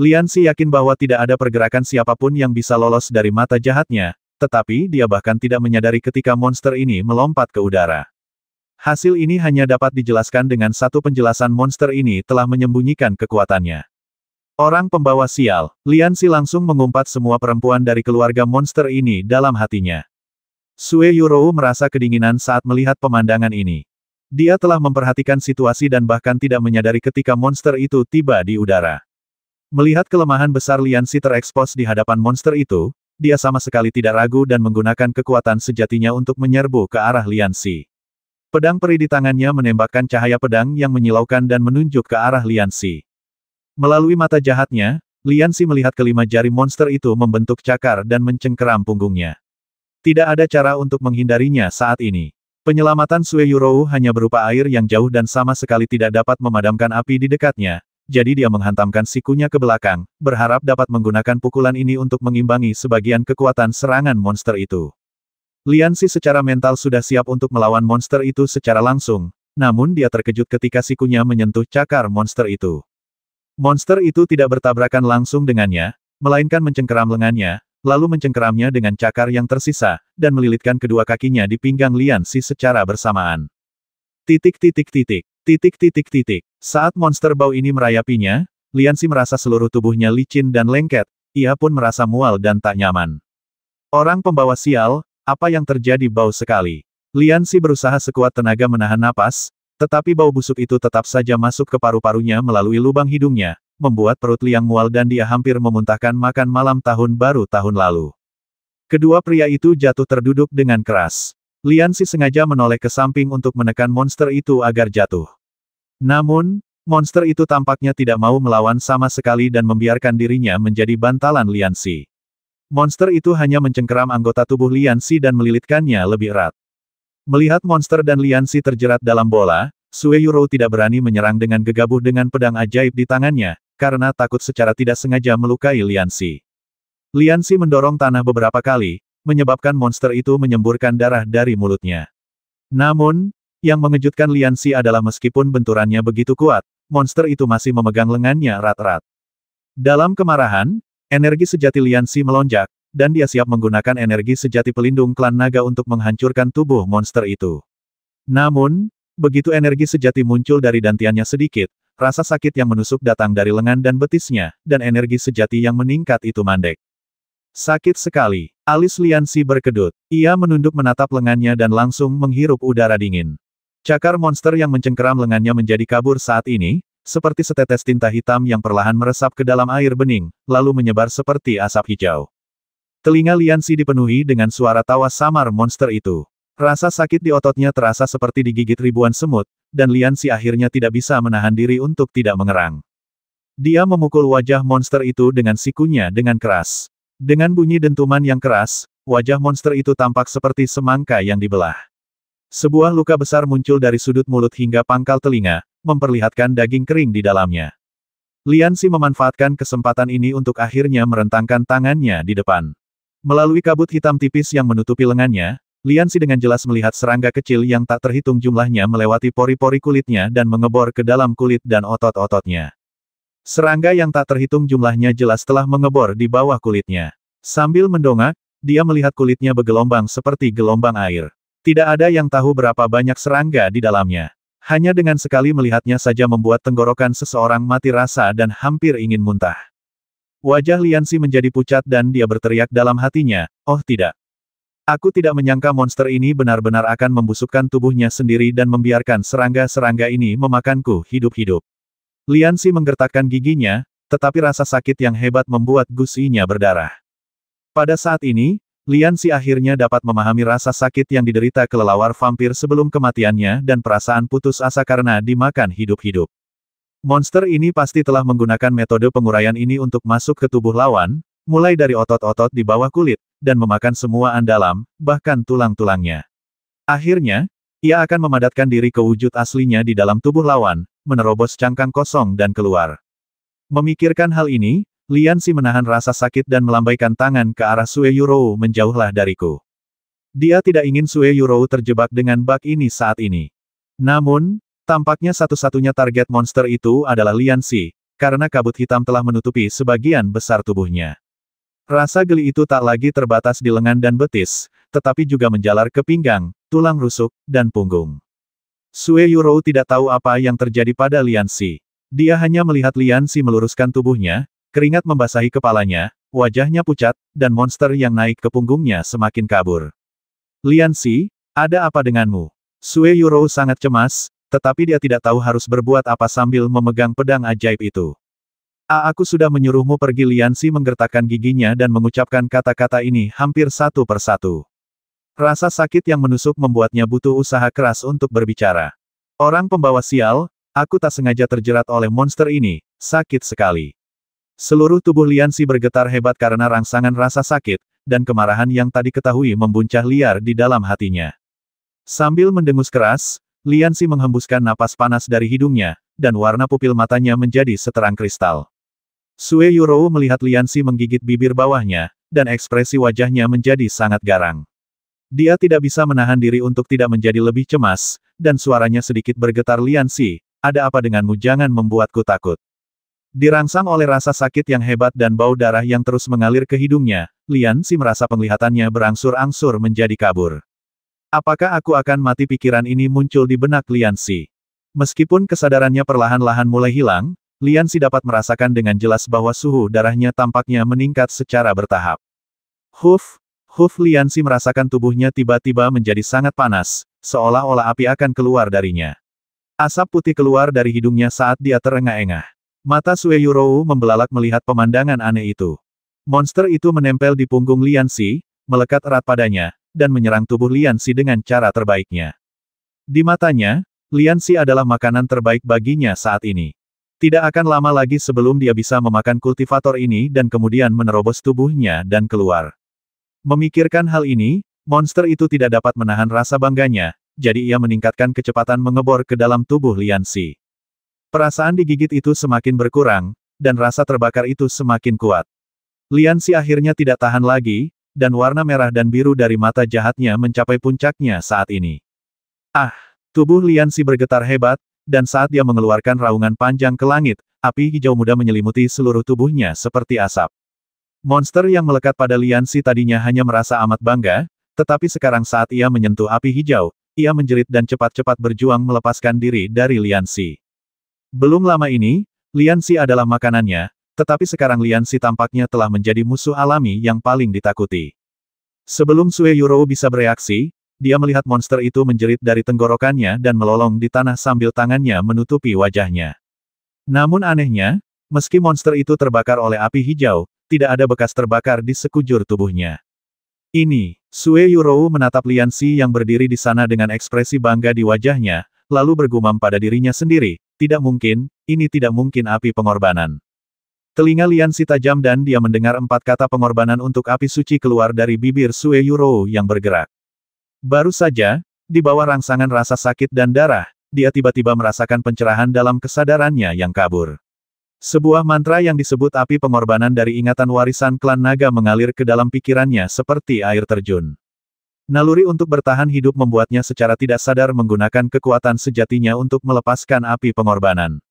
Lian Xi yakin bahwa tidak ada pergerakan siapapun yang bisa lolos dari mata jahatnya, tetapi dia bahkan tidak menyadari ketika monster ini melompat ke udara. Hasil ini hanya dapat dijelaskan dengan satu penjelasan: monster ini telah menyembunyikan kekuatannya. Orang pembawa sial, Lian Xi langsung mengumpat semua perempuan dari keluarga monster ini dalam hatinya. Sue Yurou merasa kedinginan saat melihat pemandangan ini. Dia telah memperhatikan situasi dan bahkan tidak menyadari ketika monster itu tiba di udara. Melihat kelemahan besar Lian Xi terekspos di hadapan monster itu, dia sama sekali tidak ragu dan menggunakan kekuatan sejatinya untuk menyerbu ke arah Lian Xi. Pedang peri di tangannya menembakkan cahaya pedang yang menyilaukan dan menunjuk ke arah Lian Xi. Melalui mata jahatnya, Lian Xi melihat kelima jari monster itu membentuk cakar dan mencengkeram punggungnya. Tidak ada cara untuk menghindarinya saat ini. Penyelamatan Sue Yurou hanya berupa air yang jauh dan sama sekali tidak dapat memadamkan api di dekatnya, jadi dia menghantamkan sikunya ke belakang, berharap dapat menggunakan pukulan ini untuk mengimbangi sebagian kekuatan serangan monster itu. Lian Xi secara mental sudah siap untuk melawan monster itu secara langsung, namun dia terkejut ketika sikunya menyentuh cakar monster itu. Monster itu tidak bertabrakan langsung dengannya, melainkan mencengkeram lengannya, lalu mencengkeramnya dengan cakar yang tersisa, dan melilitkan kedua kakinya di pinggang Lian Xi secara bersamaan. Saat monster bau ini merayapinya, Lian Xi merasa seluruh tubuhnya licin dan lengket, ia pun merasa mual dan tak nyaman. Orang pembawa sial, apa yang terjadi? Bau sekali. Lian Xi berusaha sekuat tenaga menahan napas, tetapi bau busuk itu tetap saja masuk ke paru-parunya melalui lubang hidungnya, membuat perut Liang mual dan dia hampir memuntahkan makan malam tahun baru tahun lalu. Kedua pria itu jatuh terduduk dengan keras. Lian Xi sengaja menoleh ke samping untuk menekan monster itu agar jatuh. Namun, monster itu tampaknya tidak mau melawan sama sekali dan membiarkan dirinya menjadi bantalan Lian Xi. Monster itu hanya mencengkeram anggota tubuh Lian Xi dan melilitkannya lebih erat. Melihat monster dan Lian Xi terjerat dalam bola, Sue Yurou tidak berani menyerang dengan gegabah dengan pedang ajaib di tangannya, karena takut secara tidak sengaja melukai Lian Xi. Lian Xi mendorong tanah beberapa kali, menyebabkan monster itu menyemburkan darah dari mulutnya. Namun, yang mengejutkan Lian Xi adalah meskipun benturannya begitu kuat, monster itu masih memegang lengannya erat-erat. Dalam kemarahan, energi sejati Lian Xi melonjak, dan dia siap menggunakan energi sejati pelindung klan naga untuk menghancurkan tubuh monster itu. Namun, begitu energi sejati muncul dari dantiannya sedikit, rasa sakit yang menusuk datang dari lengan dan betisnya, dan energi sejati yang meningkat itu mandek. Sakit sekali. Alis Lian Xi berkedut. Ia menunduk menatap lengannya dan langsung menghirup udara dingin. Cakar monster yang mencengkeram lengannya menjadi kabur saat ini, seperti setetes tinta hitam yang perlahan meresap ke dalam air bening, lalu menyebar seperti asap hijau. Telinga Lian Xi dipenuhi dengan suara tawa samar monster itu. Rasa sakit di ototnya terasa seperti digigit ribuan semut, dan Lian Xi akhirnya tidak bisa menahan diri untuk tidak mengerang. Dia memukul wajah monster itu dengan sikunya dengan keras. Dengan bunyi dentuman yang keras, wajah monster itu tampak seperti semangka yang dibelah. Sebuah luka besar muncul dari sudut mulut hingga pangkal telinga, memperlihatkan daging kering di dalamnya. Lian Xi memanfaatkan kesempatan ini untuk akhirnya merentangkan tangannya di depan. Melalui kabut hitam tipis yang menutupi lengannya, Lian Xi dengan jelas melihat serangga kecil yang tak terhitung jumlahnya melewati pori-pori kulitnya dan mengebor ke dalam kulit dan otot-ototnya. Serangga yang tak terhitung jumlahnya jelas telah mengebor di bawah kulitnya. Sambil mendongak, dia melihat kulitnya bergelombang seperti gelombang air. Tidak ada yang tahu berapa banyak serangga di dalamnya. Hanya dengan sekali melihatnya saja membuat tenggorokan seseorang mati rasa dan hampir ingin muntah. Wajah Lian Xi menjadi pucat dan dia berteriak dalam hatinya, "Oh tidak. Aku tidak menyangka monster ini benar-benar akan membusukkan tubuhnya sendiri dan membiarkan serangga-serangga ini memakanku hidup-hidup." Lian Xi menggertakkan giginya, tetapi rasa sakit yang hebat membuat gusinya berdarah. Pada saat ini, Lian Xi akhirnya dapat memahami rasa sakit yang diderita kelelawar vampir sebelum kematiannya dan perasaan putus asa karena dimakan hidup-hidup. Monster ini pasti telah menggunakan metode penguraian ini untuk masuk ke tubuh lawan, mulai dari otot-otot di bawah kulit, dan memakan semua dalam, bahkan tulang-tulangnya. Akhirnya, ia akan memadatkan diri ke wujud aslinya di dalam tubuh lawan, menerobos cangkang kosong dan keluar. Memikirkan hal ini, Lian Xi menahan rasa sakit dan melambaikan tangan ke arah Sue Yurou. "Menjauhlah dariku." Dia tidak ingin Sue Yurou terjebak dengan bak ini saat ini. Namun, tampaknya satu-satunya target monster itu adalah Lian Xi, karena kabut hitam telah menutupi sebagian besar tubuhnya. Rasa geli itu tak lagi terbatas di lengan dan betis, tetapi juga menjalar ke pinggang, tulang rusuk, dan punggung. Sue Yurou tidak tahu apa yang terjadi pada Lianxi. Dia hanya melihat Lianxi meluruskan tubuhnya, keringat membasahi kepalanya, wajahnya pucat, dan monster yang naik ke punggungnya semakin kabur. Lianxi, ada apa denganmu? Sue Yurou sangat cemas, tetapi dia tidak tahu harus berbuat apa sambil memegang pedang ajaib itu. Aku sudah menyuruhmu pergi. Lianxi menggertakkan giginya dan mengucapkan kata-kata ini hampir satu persatu. Rasa sakit yang menusuk membuatnya butuh usaha keras untuk berbicara. Orang pembawa sial, aku tak sengaja terjerat oleh monster ini, sakit sekali. Seluruh tubuh Lianxi bergetar hebat karena rangsangan rasa sakit, dan kemarahan yang tadi ketahui membuncah liar di dalam hatinya. Sambil mendengus keras, Lianxi menghembuskan napas panas dari hidungnya, dan warna pupil matanya menjadi seterang kristal. Sue Yurou melihat Lianxi menggigit bibir bawahnya, dan ekspresi wajahnya menjadi sangat garang. Dia tidak bisa menahan diri untuk tidak menjadi lebih cemas, dan suaranya sedikit bergetar. Lianxi, ada apa denganmu? Jangan membuatku takut. Dirangsang oleh rasa sakit yang hebat dan bau darah yang terus mengalir ke hidungnya, Lianxi merasa penglihatannya berangsur-angsur menjadi kabur. Apakah aku akan mati? Pikiran ini muncul di benak Lianxi. Meskipun kesadarannya perlahan-lahan mulai hilang, Lianxi dapat merasakan dengan jelas bahwa suhu darahnya tampaknya meningkat secara bertahap. Lianxi merasakan tubuhnya tiba-tiba menjadi sangat panas, seolah-olah api akan keluar darinya. Asap putih keluar dari hidungnya saat dia terengah-engah. Mata Sue Yurou membelalak melihat pemandangan aneh itu. Monster itu menempel di punggung Lianxi, melekat erat padanya, dan menyerang tubuh Lianxi dengan cara terbaiknya. Di matanya, Lianxi adalah makanan terbaik baginya saat ini. Tidak akan lama lagi sebelum dia bisa memakan kultivator ini dan kemudian menerobos tubuhnya dan keluar. Memikirkan hal ini, monster itu tidak dapat menahan rasa bangganya, jadi ia meningkatkan kecepatan mengebor ke dalam tubuh Lianxi. Perasaan digigit itu semakin berkurang, dan rasa terbakar itu semakin kuat. Lianxi akhirnya tidak tahan lagi, dan warna merah dan biru dari mata jahatnya mencapai puncaknya saat ini. Tubuh Lianxi bergetar hebat, dan saat dia mengeluarkan raungan panjang ke langit, api hijau muda menyelimuti seluruh tubuhnya seperti asap. Monster yang melekat pada Lianxi tadinya hanya merasa amat bangga, tetapi sekarang saat ia menyentuh api hijau, ia menjerit dan cepat-cepat berjuang melepaskan diri dari Lianxi. Belum lama ini, Lianxi adalah makanannya, tetapi sekarang Lianxi tampaknya telah menjadi musuh alami yang paling ditakuti. Sebelum Sue Yurou bisa bereaksi, dia melihat monster itu menjerit dari tenggorokannya dan melolong di tanah sambil tangannya menutupi wajahnya. Namun anehnya, meski monster itu terbakar oleh api hijau, tidak ada bekas terbakar di sekujur tubuhnya. Sue Yurou menatap Lianxi yang berdiri di sana dengan ekspresi bangga di wajahnya, lalu bergumam pada dirinya sendiri, tidak mungkin, ini tidak mungkin api pengorbanan. Telinga Lianxi tajam dan dia mendengar 4 kata pengorbanan untuk api suci keluar dari bibir Sue Yurou yang bergerak. Baru saja, di bawah rangsangan rasa sakit dan darah, dia tiba-tiba merasakan pencerahan dalam kesadarannya yang kabur. Sebuah mantra yang disebut api pengorbanan dari ingatan warisan klan naga mengalir ke dalam pikirannya seperti air terjun. Naluri untuk bertahan hidup membuatnya secara tidak sadar menggunakan kekuatan sejatinya untuk melepaskan api pengorbanan.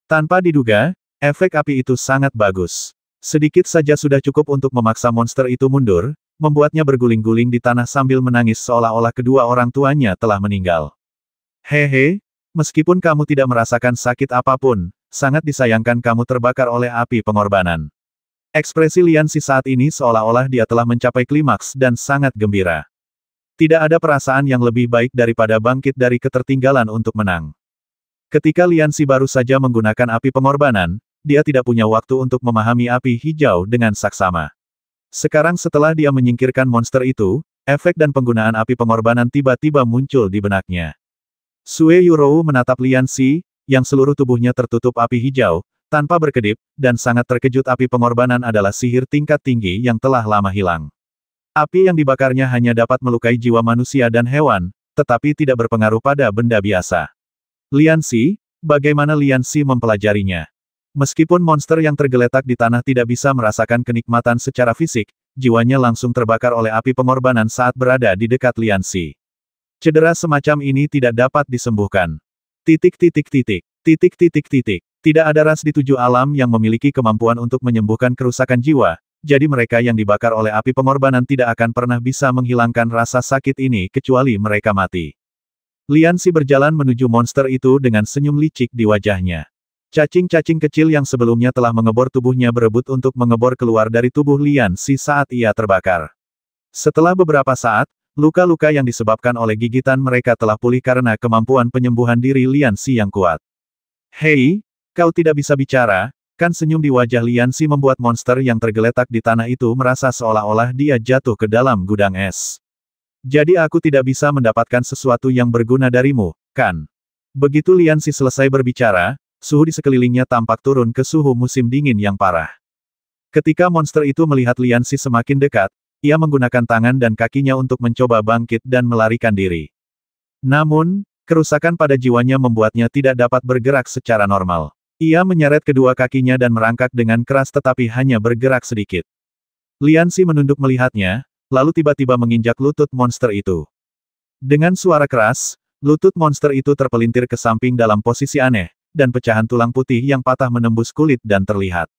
Tanpa diduga, efek api itu sangat bagus. Sedikit saja sudah cukup untuk memaksa monster itu mundur, membuatnya berguling-guling di tanah sambil menangis seolah-olah kedua orang tuanya telah meninggal. Hehe, meskipun kamu tidak merasakan sakit apapun, sangat disayangkan kamu terbakar oleh api pengorbanan. Ekspresi Lianxi saat ini seolah-olah dia telah mencapai klimaks dan sangat gembira. Tidak ada perasaan yang lebih baik daripada bangkit dari ketertinggalan untuk menang. Ketika Lianxi baru saja menggunakan api pengorbanan, dia tidak punya waktu untuk memahami api hijau dengan saksama. Sekarang setelah dia menyingkirkan monster itu, efek dan penggunaan api pengorbanan tiba-tiba muncul di benaknya. Sue Yurou menatap Lianxi, yang seluruh tubuhnya tertutup api hijau, tanpa berkedip, dan sangat terkejut. Api pengorbanan adalah sihir tingkat tinggi yang telah lama hilang. Api yang dibakarnya hanya dapat melukai jiwa manusia dan hewan, tetapi tidak berpengaruh pada benda biasa. Lianxi, bagaimana Lianxi mempelajarinya? Meskipun monster yang tergeletak di tanah tidak bisa merasakan kenikmatan secara fisik, jiwanya langsung terbakar oleh api pengorbanan saat berada di dekat Lianxi. Cedera semacam ini tidak dapat disembuhkan. Tidak ada ras di 7 alam yang memiliki kemampuan untuk menyembuhkan kerusakan jiwa, jadi mereka yang dibakar oleh api pengorbanan tidak akan pernah bisa menghilangkan rasa sakit ini kecuali mereka mati. Lian Xi berjalan menuju monster itu dengan senyum licik di wajahnya. Cacing-cacing kecil yang sebelumnya telah mengebor tubuhnya berebut untuk mengebor keluar dari tubuh Lian Xi saat ia terbakar. Setelah beberapa saat, luka-luka yang disebabkan oleh gigitan mereka telah pulih karena kemampuan penyembuhan diri Lian Xi yang kuat. Hei, kau tidak bisa bicara, kan? Senyum di wajah Lian Xi membuat monster yang tergeletak di tanah itu merasa seolah-olah dia jatuh ke dalam gudang es. Jadi aku tidak bisa mendapatkan sesuatu yang berguna darimu, kan? Begitu Lian Xi selesai berbicara, suhu di sekelilingnya tampak turun ke suhu musim dingin yang parah. Ketika monster itu melihat Lian Xi semakin dekat, ia menggunakan tangan dan kakinya untuk mencoba bangkit dan melarikan diri. Namun, kerusakan pada jiwanya membuatnya tidak dapat bergerak secara normal. Ia menyeret kedua kakinya dan merangkak dengan keras tetapi hanya bergerak sedikit. Lian Xi menunduk melihatnya, lalu tiba-tiba menginjak lutut monster itu. Dengan suara keras, lutut monster itu terpelintir ke samping dalam posisi aneh, dan pecahan tulang putih yang patah menembus kulit dan terlihat.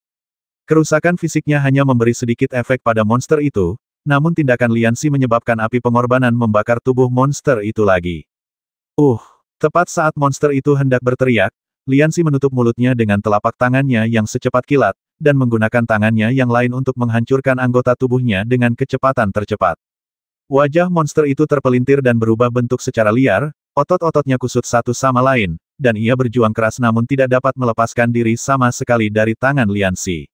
Kerusakan fisiknya hanya memberi sedikit efek pada monster itu, namun tindakan Lian Xi menyebabkan api pengorbanan membakar tubuh monster itu lagi. Tepat saat monster itu hendak berteriak, Lian Xi menutup mulutnya dengan telapak tangannya yang secepat kilat, dan menggunakan tangannya yang lain untuk menghancurkan anggota tubuhnya dengan kecepatan tercepat. Wajah monster itu terpelintir dan berubah bentuk secara liar, otot-ototnya kusut satu sama lain, dan ia berjuang keras namun tidak dapat melepaskan diri sama sekali dari tangan Lian Xi.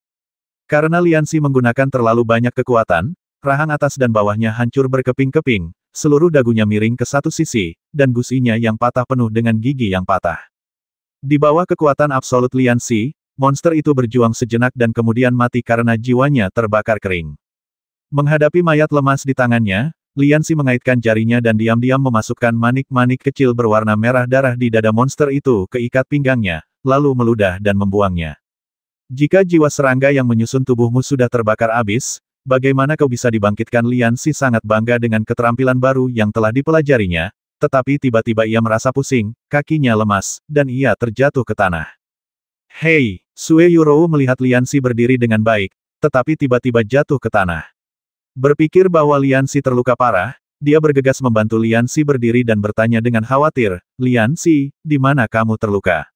Karena Lian Xi menggunakan terlalu banyak kekuatan, rahang atas dan bawahnya hancur berkeping-keping, seluruh dagunya miring ke satu sisi, dan gusinya yang patah penuh dengan gigi yang patah. Di bawah kekuatan absolut Lian Xi, monster itu berjuang sejenak dan kemudian mati karena jiwanya terbakar kering. Menghadapi mayat lemas di tangannya, Lian Xi mengaitkan jarinya dan diam-diam memasukkan manik-manik kecil berwarna merah darah di dada monster itu ke ikat pinggangnya, lalu meludah dan membuangnya. Jika jiwa serangga yang menyusun tubuhmu sudah terbakar habis, bagaimana kau bisa dibangkitkan? Lian Xi sangat bangga dengan keterampilan baru yang telah dipelajarinya, tetapi tiba-tiba ia merasa pusing, kakinya lemas, dan ia terjatuh ke tanah. Hei, Sue Yurou melihat Lian Xi berdiri dengan baik, tetapi tiba-tiba jatuh ke tanah. Berpikir bahwa Lian Xi terluka parah, dia bergegas membantu Lian Xi berdiri dan bertanya dengan khawatir, Lian Xi, di mana kamu terluka?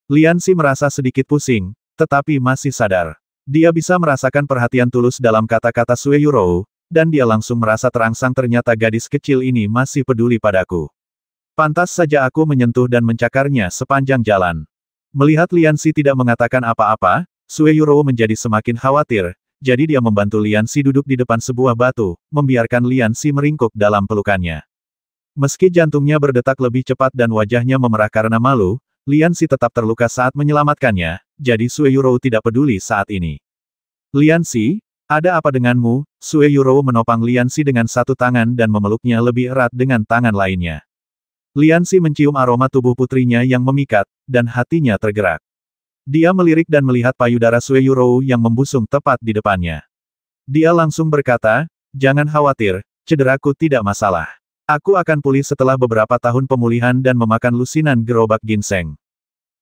Lian Xi merasa sedikit pusing, tetapi masih sadar. Dia bisa merasakan perhatian tulus dalam kata-kata Sue Yurou, dan dia langsung merasa terangsang ternyata gadis kecil ini masih peduli padaku. Pantas saja aku menyentuh dan mencakarnya sepanjang jalan. Melihat Lian Xi tidak mengatakan apa-apa, Sue Yurou menjadi semakin khawatir, jadi dia membantu Lian Xi duduk di depan sebuah batu, membiarkan Lian Xi meringkuk dalam pelukannya. Meski jantungnya berdetak lebih cepat dan wajahnya memerah karena malu, Lian Xi tetap terluka saat menyelamatkannya, jadi Sue Yurou tidak peduli saat ini. Lian Xi, ada apa denganmu? Sue Yurou menopang Lian Xi dengan satu tangan dan memeluknya lebih erat dengan tangan lainnya. Lian Xi mencium aroma tubuh putrinya yang memikat, dan hatinya tergerak. Dia melirik dan melihat payudara Sue Yurou yang membusung tepat di depannya. Dia langsung berkata, jangan khawatir, cederaku tidak masalah. Aku akan pulih setelah beberapa tahun pemulihan dan memakan lusinan gerobak ginseng.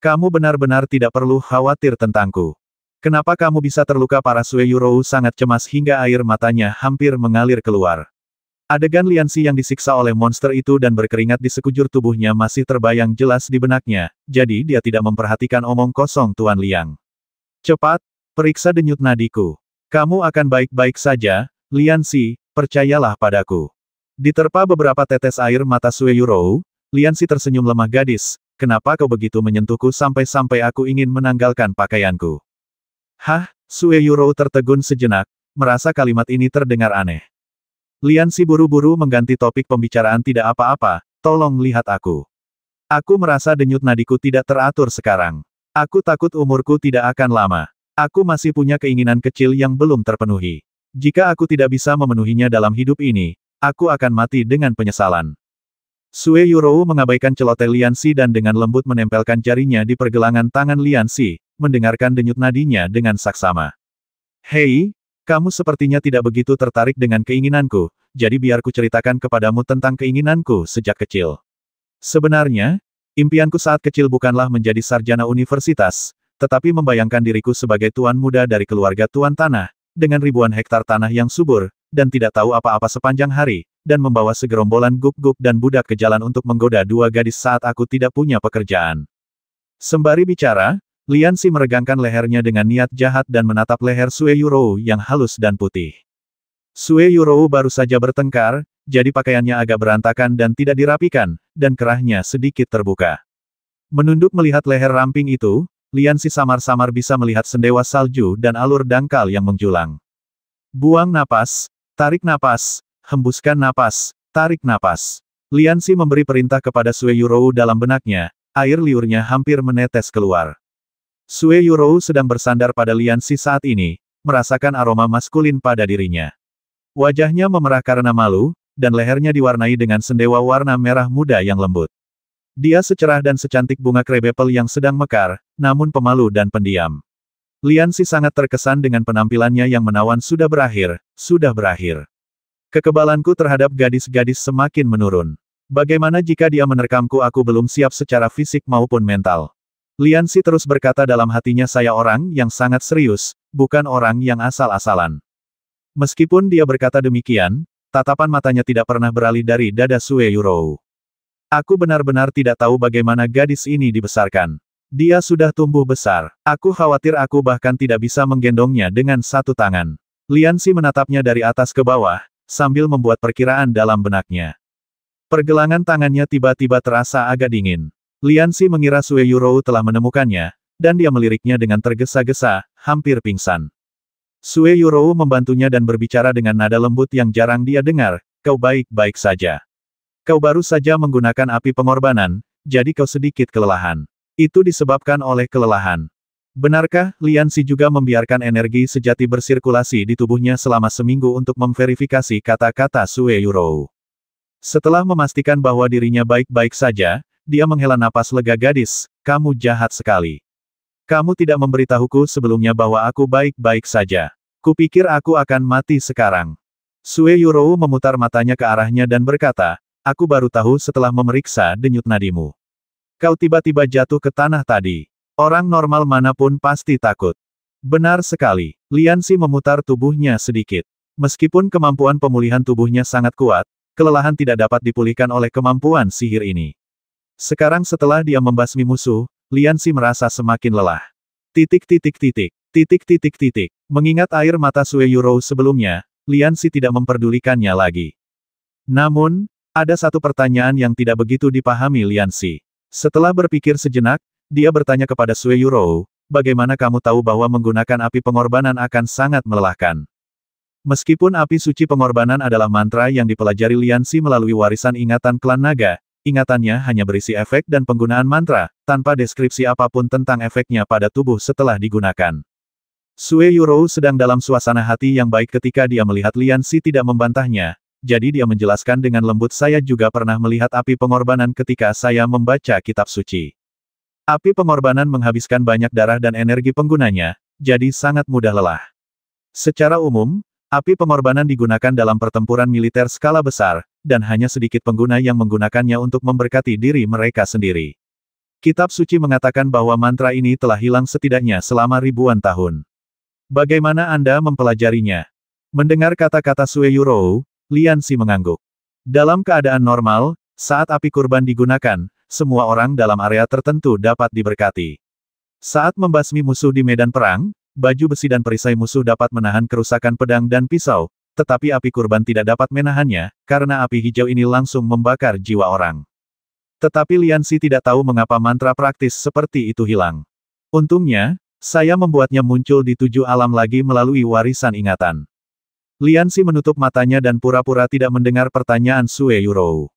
Kamu benar-benar tidak perlu khawatir tentangku. Kenapa kamu bisa terluka parah? Sue Yurou sangat cemas hingga air matanya hampir mengalir keluar. Adegan Lian Xi yang disiksa oleh monster itu dan berkeringat di sekujur tubuhnya masih terbayang jelas di benaknya, jadi dia tidak memperhatikan omong kosong Tuan Liang. Cepat, periksa denyut nadiku. Kamu akan baik-baik saja, Lian Xi, percayalah padaku. Diterpa beberapa tetes air mata Sue Yurou, Lian Xi tersenyum lemah. Gadis, kenapa kau begitu menyentuhku sampai-sampai aku ingin menanggalkan pakaianku? Hah, Sue Yurou tertegun sejenak, merasa kalimat ini terdengar aneh. Lian Xi buru-buru mengganti topik pembicaraan. Tidak apa-apa, tolong lihat aku. Aku merasa denyut nadiku tidak teratur sekarang. Aku takut umurku tidak akan lama. Aku masih punya keinginan kecil yang belum terpenuhi. Jika aku tidak bisa memenuhinya dalam hidup ini, aku akan mati dengan penyesalan. Sue Yurou mengabaikan celoteh Lian Xi dan dengan lembut menempelkan jarinya di pergelangan tangan Lian Xi, mendengarkan denyut nadinya dengan saksama. Hei, kamu sepertinya tidak begitu tertarik dengan keinginanku, jadi biar ku ceritakan kepadamu tentang keinginanku sejak kecil. Sebenarnya, impianku saat kecil bukanlah menjadi sarjana universitas, tetapi membayangkan diriku sebagai tuan muda dari keluarga tuan tanah, dengan ribuan hektar tanah yang subur, dan tidak tahu apa-apa sepanjang hari, dan membawa segerombolan guk-guk dan budak ke jalan untuk menggoda dua gadis saat aku tidak punya pekerjaan. Sembari bicara, Lian Xi meregangkan lehernya dengan niat jahat dan menatap leher Sue Yurou yang halus dan putih. Sue Yurou baru saja bertengkar, jadi pakaiannya agak berantakan dan tidak dirapikan, dan kerahnya sedikit terbuka. Menunduk melihat leher ramping itu, Lian Xi samar-samar bisa melihat sendewa salju dan alur dangkal yang menjulang. Buang napas, tarik napas, hembuskan napas, tarik napas. Lian Xi memberi perintah kepada Sue Yurou dalam benaknya, air liurnya hampir menetes keluar. Sue Yurou sedang bersandar pada Lian Xi saat ini, merasakan aroma maskulin pada dirinya. Wajahnya memerah karena malu, dan lehernya diwarnai dengan sendewa warna merah muda yang lembut. Dia secerah dan secantik bunga krebepel yang sedang mekar, namun pemalu dan pendiam. Lian Xi sangat terkesan dengan penampilannya yang menawan sudah berakhir, sudah berakhir. Kekebalanku terhadap gadis-gadis semakin menurun. Bagaimana jika dia menerkamku? Aku belum siap secara fisik maupun mental. Lian Xi terus berkata dalam hatinya, saya orang yang sangat serius, bukan orang yang asal-asalan. Meskipun dia berkata demikian, tatapan matanya tidak pernah beralih dari dada Sue Yurou. Aku benar-benar tidak tahu bagaimana gadis ini dibesarkan. Dia sudah tumbuh besar. Aku khawatir aku bahkan tidak bisa menggendongnya dengan satu tangan. Lian Xi menatapnya dari atas ke bawah, sambil membuat perkiraan dalam benaknya. Pergelangan tangannya tiba-tiba terasa agak dingin. Lian Xi mengira Sue Yurou telah menemukannya, dan dia meliriknya dengan tergesa-gesa, hampir pingsan. Sue Yurou membantunya dan berbicara dengan nada lembut yang jarang dia dengar, kau baik-baik saja. Kau baru saja menggunakan api pengorbanan, jadi kau sedikit kelelahan. Itu disebabkan oleh kelelahan. Benarkah, Lian Xi juga membiarkan energi sejati bersirkulasi di tubuhnya selama seminggu untuk memverifikasi kata-kata Sue Yurou. Setelah memastikan bahwa dirinya baik-baik saja, dia menghela napas lega. Gadis, kamu jahat sekali. Kamu tidak memberitahuku sebelumnya bahwa aku baik-baik saja. Kupikir aku akan mati sekarang. Sue Yurou memutar matanya ke arahnya dan berkata, aku baru tahu setelah memeriksa denyut nadimu. Kau tiba-tiba jatuh ke tanah tadi. Orang normal manapun pasti takut. Benar sekali. Lian Xi memutar tubuhnya sedikit. Meskipun kemampuan pemulihan tubuhnya sangat kuat, kelelahan tidak dapat dipulihkan oleh kemampuan sihir ini. Sekarang setelah dia membasmi musuh, Lian Xi merasa semakin lelah. Mengingat air mata Sue Yurou sebelumnya, Lian Xi tidak memperdulikannya lagi. Namun, ada satu pertanyaan yang tidak begitu dipahami Lian Xi. Setelah berpikir sejenak, dia bertanya kepada Sue Yurou, bagaimana kamu tahu bahwa menggunakan api pengorbanan akan sangat melelahkan? Meskipun api suci pengorbanan adalah mantra yang dipelajari Lian Xi melalui warisan ingatan klan naga, ingatannya hanya berisi efek dan penggunaan mantra, tanpa deskripsi apapun tentang efeknya pada tubuh setelah digunakan. Sue Yurou sedang dalam suasana hati yang baik ketika dia melihat Lian Xi tidak membantahnya, jadi dia menjelaskan dengan lembut, saya juga pernah melihat api pengorbanan ketika saya membaca kitab suci. Api pengorbanan menghabiskan banyak darah dan energi penggunanya, jadi sangat mudah lelah. Secara umum, api pengorbanan digunakan dalam pertempuran militer skala besar, dan hanya sedikit pengguna yang menggunakannya untuk memberkati diri mereka sendiri. Kitab suci mengatakan bahwa mantra ini telah hilang setidaknya selama ribuan tahun. Bagaimana Anda mempelajarinya? Mendengar kata-kata Sue Yurou, Lian Xi mengangguk. Dalam keadaan normal, saat api kurban digunakan, semua orang dalam area tertentu dapat diberkati. Saat membasmi musuh di medan perang, baju besi dan perisai musuh dapat menahan kerusakan pedang dan pisau, tetapi api kurban tidak dapat menahannya, karena api hijau ini langsung membakar jiwa orang. Tetapi Lian Xi tidak tahu mengapa mantra praktis seperti itu hilang. Untungnya, saya membuatnya muncul di 7 alam lagi melalui warisan ingatan. Lian Xi menutup matanya dan pura-pura tidak mendengar pertanyaan Sue Yurou.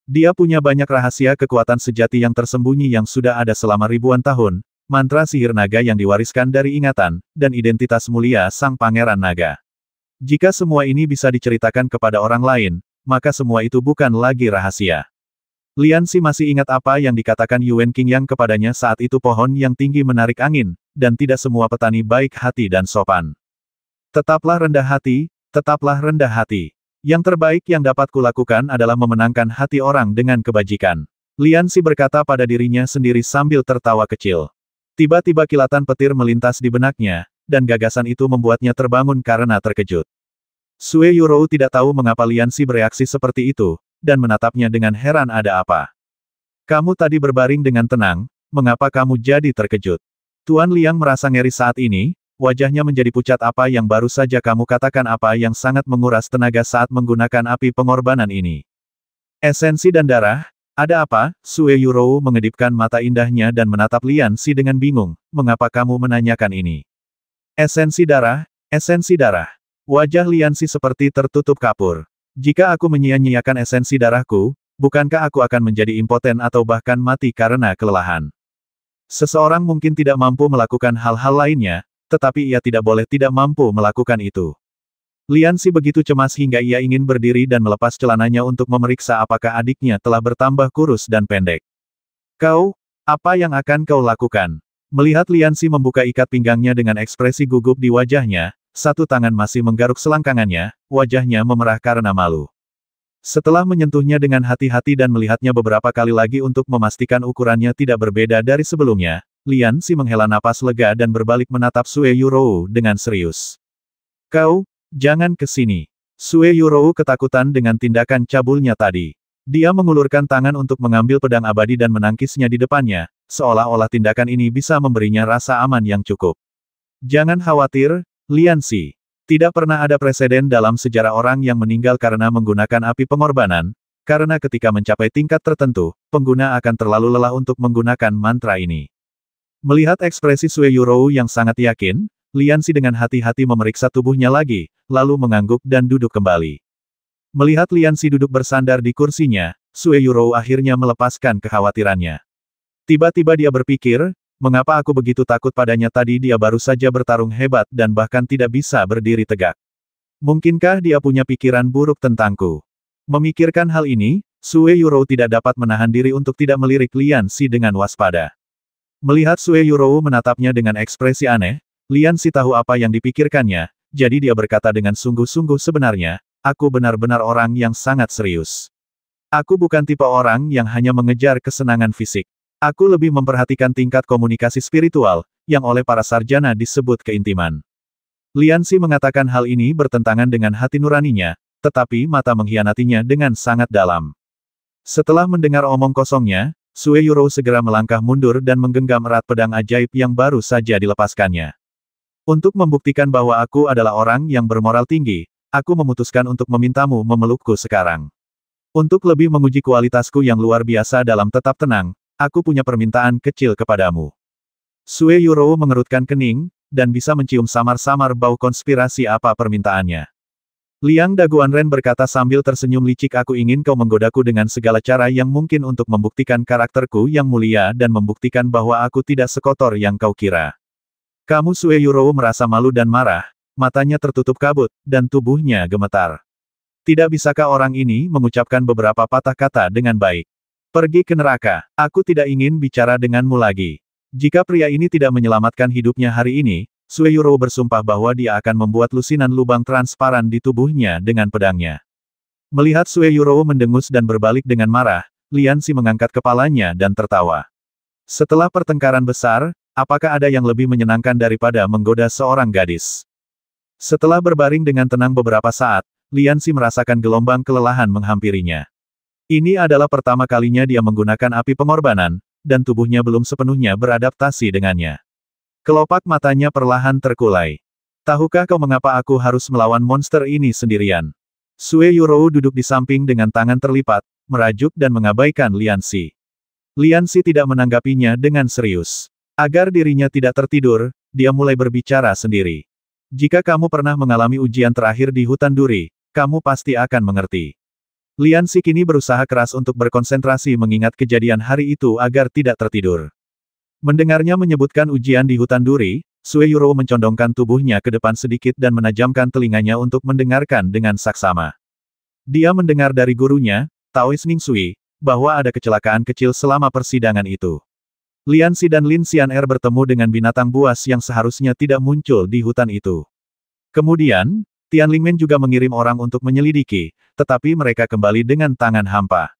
Dia punya banyak rahasia kekuatan sejati yang tersembunyi yang sudah ada selama ribuan tahun, mantra sihir naga yang diwariskan dari ingatan, dan identitas mulia sang pangeran naga. Jika semua ini bisa diceritakan kepada orang lain, maka semua itu bukan lagi rahasia. Lian Xi masih ingat apa yang dikatakan Yuan Qingyang kepadanya saat itu, pohon yang tinggi menarik angin, dan tidak semua petani baik hati dan sopan. Tetaplah rendah hati, tetaplah rendah hati. Yang terbaik yang dapat kulakukan adalah memenangkan hati orang dengan kebajikan. Lian Xi berkata pada dirinya sendiri sambil tertawa kecil. Tiba-tiba kilatan petir melintas di benaknya, dan gagasan itu membuatnya terbangun karena terkejut. Sue Yurou tidak tahu mengapa Lian Xi bereaksi seperti itu, dan menatapnya dengan heran. Ada apa? Kamu tadi berbaring dengan tenang, mengapa kamu jadi terkejut? Tuan Liang merasa ngeri saat ini, wajahnya menjadi pucat. Apa yang baru saja kamu katakan? Apa yang sangat menguras tenaga saat menggunakan api pengorbanan ini? Esensi dan darah? Ada apa? Sue Yurou mengedipkan mata indahnya dan menatap Lian Xi dengan bingung. Mengapa kamu menanyakan ini? Esensi darah? Esensi darah. Wajah Lian Xi seperti tertutup kapur. Jika aku menyia-nyiakan esensi darahku, bukankah aku akan menjadi impoten atau bahkan mati karena kelelahan? Seseorang mungkin tidak mampu melakukan hal-hal lainnya, tetapi ia tidak boleh tidak mampu melakukan itu. Lian Xi begitu cemas hingga ia ingin berdiri dan melepas celananya untuk memeriksa apakah adiknya telah bertambah kurus dan pendek. Kau, apa yang akan kau lakukan? Melihat Lian Xi membuka ikat pinggangnya dengan ekspresi gugup di wajahnya, satu tangan masih menggaruk selangkangannya, wajahnya memerah karena malu. Setelah menyentuhnya dengan hati-hati dan melihatnya beberapa kali lagi untuk memastikan ukurannya tidak berbeda dari sebelumnya, Lian Xi menghela napas lega dan berbalik menatap Sue Yurou dengan serius. Kau, jangan ke sini. Sue Yurou ketakutan dengan tindakan cabulnya tadi. Dia mengulurkan tangan untuk mengambil pedang abadi dan menangkisnya di depannya, seolah-olah tindakan ini bisa memberinya rasa aman yang cukup. Jangan khawatir, Lian Xi. Tidak pernah ada preseden dalam sejarah orang yang meninggal karena menggunakan api pengorbanan, karena ketika mencapai tingkat tertentu, pengguna akan terlalu lelah untuk menggunakan mantra ini. Melihat ekspresi Sue Yurou yang sangat yakin, Lian Xi dengan hati-hati memeriksa tubuhnya lagi, lalu mengangguk dan duduk kembali. Melihat Lian Xi duduk bersandar di kursinya, Sue Yurou akhirnya melepaskan kekhawatirannya. Tiba-tiba dia berpikir, mengapa aku begitu takut padanya tadi? Dia baru saja bertarung hebat dan bahkan tidak bisa berdiri tegak. Mungkinkah dia punya pikiran buruk tentangku? Memikirkan hal ini, Sue Yurou tidak dapat menahan diri untuk tidak melirik Lian Xi dengan waspada. Melihat Sue Yurou menatapnya dengan ekspresi aneh, Lian Xi tahu apa yang dipikirkannya, jadi dia berkata dengan sungguh-sungguh, sebenarnya, aku benar-benar orang yang sangat serius. Aku bukan tipe orang yang hanya mengejar kesenangan fisik. Aku lebih memperhatikan tingkat komunikasi spiritual, yang oleh para sarjana disebut keintiman. Lian Xi mengatakan hal ini bertentangan dengan hati nuraninya, tetapi mata mengkhianatinya dengan sangat dalam. Setelah mendengar omong kosongnya, Sue Yurou segera melangkah mundur dan menggenggam erat pedang ajaib yang baru saja dilepaskannya. Untuk membuktikan bahwa aku adalah orang yang bermoral tinggi, aku memutuskan untuk memintamu memelukku sekarang. Untuk lebih menguji kualitasku yang luar biasa dalam tetap tenang, aku punya permintaan kecil kepadamu. Sue Yurou mengerutkan kening, dan bisa mencium samar-samar bau konspirasi. Apa permintaannya? Liang Daguanren berkata sambil tersenyum licik, aku ingin kau menggodaku dengan segala cara yang mungkin untuk membuktikan karakterku yang mulia dan membuktikan bahwa aku tidak sekotor yang kau kira. Kamu? Sue Yurou merasa malu dan marah, matanya tertutup kabut, dan tubuhnya gemetar. Tidak bisakah orang ini mengucapkan beberapa patah kata dengan baik? Pergi ke neraka, aku tidak ingin bicara denganmu lagi. Jika pria ini tidak menyelamatkan hidupnya hari ini, Sue Yurou bersumpah bahwa dia akan membuat lusinan lubang transparan di tubuhnya dengan pedangnya. Melihat Sue Yurou mendengus dan berbalik dengan marah, Lian Xi mengangkat kepalanya dan tertawa. Setelah pertengkaran besar, apakah ada yang lebih menyenangkan daripada menggoda seorang gadis? Setelah berbaring dengan tenang beberapa saat, Lian Xi merasakan gelombang kelelahan menghampirinya. Ini adalah pertama kalinya dia menggunakan api pengorbanan, dan tubuhnya belum sepenuhnya beradaptasi dengannya. Kelopak matanya perlahan terkulai. Tahukah kau mengapa aku harus melawan monster ini sendirian? Sue Yurou duduk di samping dengan tangan terlipat, merajuk dan mengabaikan Lian Xi. Lian Xi tidak menanggapinya dengan serius. Agar dirinya tidak tertidur, dia mulai berbicara sendiri. Jika kamu pernah mengalami ujian terakhir di hutan duri, kamu pasti akan mengerti. Lian Xi kini berusaha keras untuk berkonsentrasi mengingat kejadian hari itu agar tidak tertidur. Mendengarnya menyebutkan ujian di hutan duri, Sue Yurou mencondongkan tubuhnya ke depan sedikit dan menajamkan telinganya untuk mendengarkan dengan saksama. Dia mendengar dari gurunya, Taois Ningsui, bahwa ada kecelakaan kecil selama persidangan itu. Lian Xi dan Lin Xian'er bertemu dengan binatang buas yang seharusnya tidak muncul di hutan itu. Kemudian, Tian Lingmen juga mengirim orang untuk menyelidiki, tetapi mereka kembali dengan tangan hampa.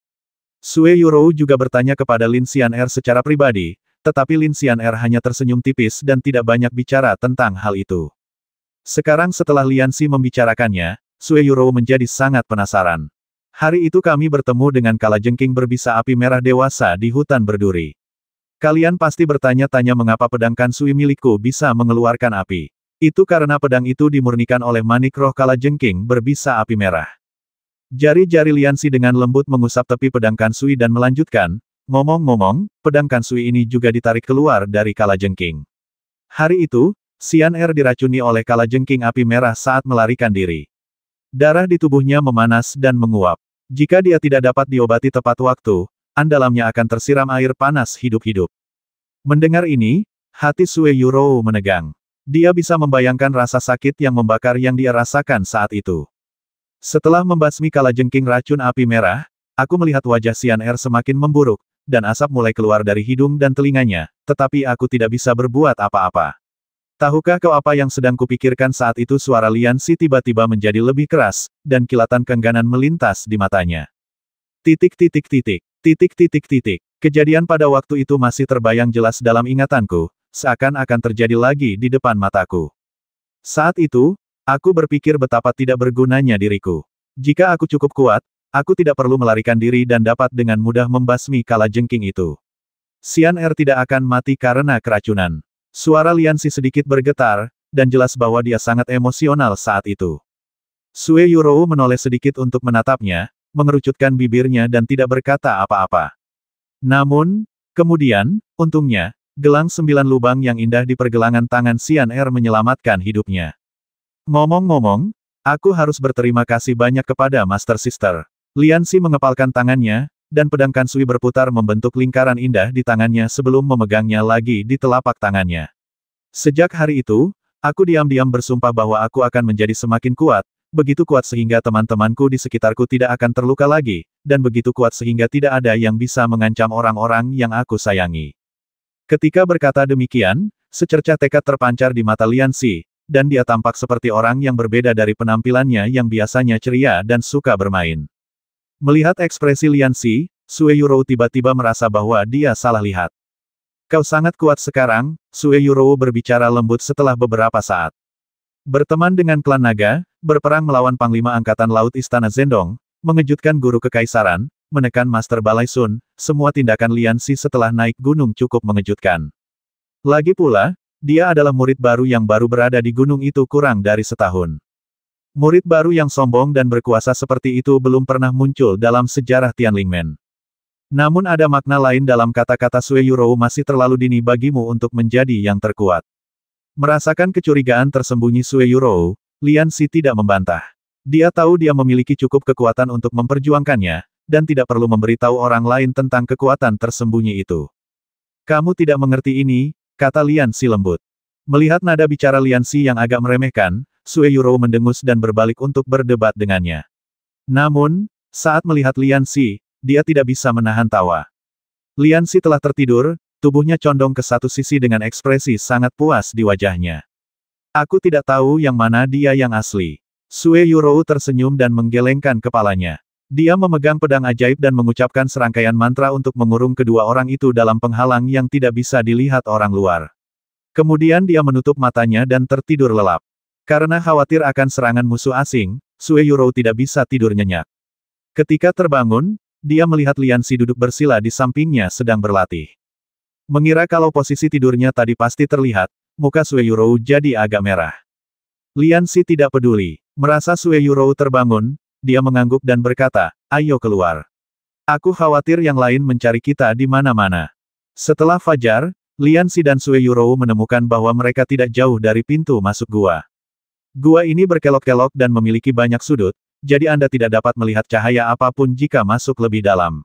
Sue Yurou juga bertanya kepada Lin Xian'er secara pribadi, tetapi Lin Xian'er hanya tersenyum tipis dan tidak banyak bicara tentang hal itu. Sekarang setelah Lianxi membicarakannya, Sue Yurou menjadi sangat penasaran. Hari itu kami bertemu dengan kalajengking berbisa api merah dewasa di hutan berduri. Kalian pasti bertanya-tanya mengapa pedang Kansui milikku bisa mengeluarkan api. Itu karena pedang itu dimurnikan oleh manik roh kalajengking berbisa api merah. Jari-jari Lianxi dengan lembut mengusap tepi pedang Kansui dan melanjutkan, ngomong-ngomong, pedang Kansui ini juga ditarik keluar dari kalajengking. Hari itu, Xian'er diracuni oleh kalajengking api merah saat melarikan diri. Darah di tubuhnya memanas dan menguap. Jika dia tidak dapat diobati tepat waktu, dalamnya akan tersiram air panas hidup-hidup. Mendengar ini, hati Sue Yurou menegang. Dia bisa membayangkan rasa sakit yang membakar yang dia rasakan saat itu. Setelah membasmi kalajengking racun api merah, aku melihat wajah Xian'er semakin memburuk, dan asap mulai keluar dari hidung dan telinganya, tetapi aku tidak bisa berbuat apa-apa. Tahukah kau apa yang sedang kupikirkan saat itu? Suara Lianxi tiba-tiba menjadi lebih keras, dan kilatan keengganan melintas di matanya. Kejadian pada waktu itu masih terbayang jelas dalam ingatanku, seakan-akan terjadi lagi di depan mataku. Saat itu, aku berpikir betapa tidak bergunanya diriku. Jika aku cukup kuat, aku tidak perlu melarikan diri dan dapat dengan mudah membasmi kalajengking itu. Xian'er tidak akan mati karena keracunan. Suara Lianxi sedikit bergetar, dan jelas bahwa dia sangat emosional saat itu. Sue Yurou menoleh sedikit untuk menatapnya, mengerucutkan bibirnya dan tidak berkata apa-apa. Namun, kemudian, untungnya, gelang 9 lubang yang indah di pergelangan tangan Xian'er menyelamatkan hidupnya. Ngomong-ngomong, aku harus berterima kasih banyak kepada Master Sister. Lianxi mengepalkan tangannya, dan pedang Kansui berputar membentuk lingkaran indah di tangannya sebelum memegangnya lagi di telapak tangannya. Sejak hari itu, aku diam-diam bersumpah bahwa aku akan menjadi semakin kuat, begitu kuat sehingga teman-temanku di sekitarku tidak akan terluka lagi, dan begitu kuat sehingga tidak ada yang bisa mengancam orang-orang yang aku sayangi. Ketika berkata demikian, secercah tekad terpancar di mata Lianxi, dan dia tampak seperti orang yang berbeda dari penampilannya yang biasanya ceria dan suka bermain. Melihat ekspresi Lianxi, Sue Yurou tiba-tiba merasa bahwa dia salah lihat. Kau sangat kuat sekarang, Sue Yurou berbicara lembut setelah beberapa saat. Berteman dengan klan naga, berperang melawan Panglima Angkatan Laut Istana Zhendong, mengejutkan guru kekaisaran, menekan Master Balai Sun, semua tindakan Lianxi setelah naik gunung cukup mengejutkan. Lagi pula, dia adalah murid baru yang baru berada di gunung itu kurang dari setahun. Murid baru yang sombong dan berkuasa seperti itu belum pernah muncul dalam sejarah Tianlingmen. Namun ada makna lain dalam kata-kata Sue Yurou masih terlalu dini bagimu untuk menjadi yang terkuat. Merasakan kecurigaan tersembunyi Sue Yurou, Lianxi tidak membantah. Dia tahu dia memiliki cukup kekuatan untuk memperjuangkannya, dan tidak perlu memberitahu orang lain tentang kekuatan tersembunyi itu. Kamu tidak mengerti ini, kata Lianxi lembut. Melihat nada bicara Lianxi yang agak meremehkan, Sue Yurou mendengus dan berbalik untuk berdebat dengannya. Namun, saat melihat Lianxi, dia tidak bisa menahan tawa. Lianxi telah tertidur, tubuhnya condong ke satu sisi dengan ekspresi sangat puas di wajahnya. Aku tidak tahu yang mana dia yang asli. Sue Yurou tersenyum dan menggelengkan kepalanya. Dia memegang pedang ajaib dan mengucapkan serangkaian mantra untuk mengurung kedua orang itu dalam penghalang yang tidak bisa dilihat orang luar. Kemudian dia menutup matanya dan tertidur lelap. Karena khawatir akan serangan musuh asing, Sue Yurou tidak bisa tidur nyenyak. Ketika terbangun, dia melihat Lianxi duduk bersila di sampingnya sedang berlatih. Mengira kalau posisi tidurnya tadi pasti terlihat, muka Sue Yurou jadi agak merah. Lianxi tidak peduli. Merasa Sue Yurou terbangun, dia mengangguk dan berkata, ayo keluar. Aku khawatir yang lain mencari kita di mana-mana. Setelah fajar, Lianxi dan Sue Yurou menemukan bahwa mereka tidak jauh dari pintu masuk gua. Gua ini berkelok-kelok dan memiliki banyak sudut, jadi Anda tidak dapat melihat cahaya apapun jika masuk lebih dalam.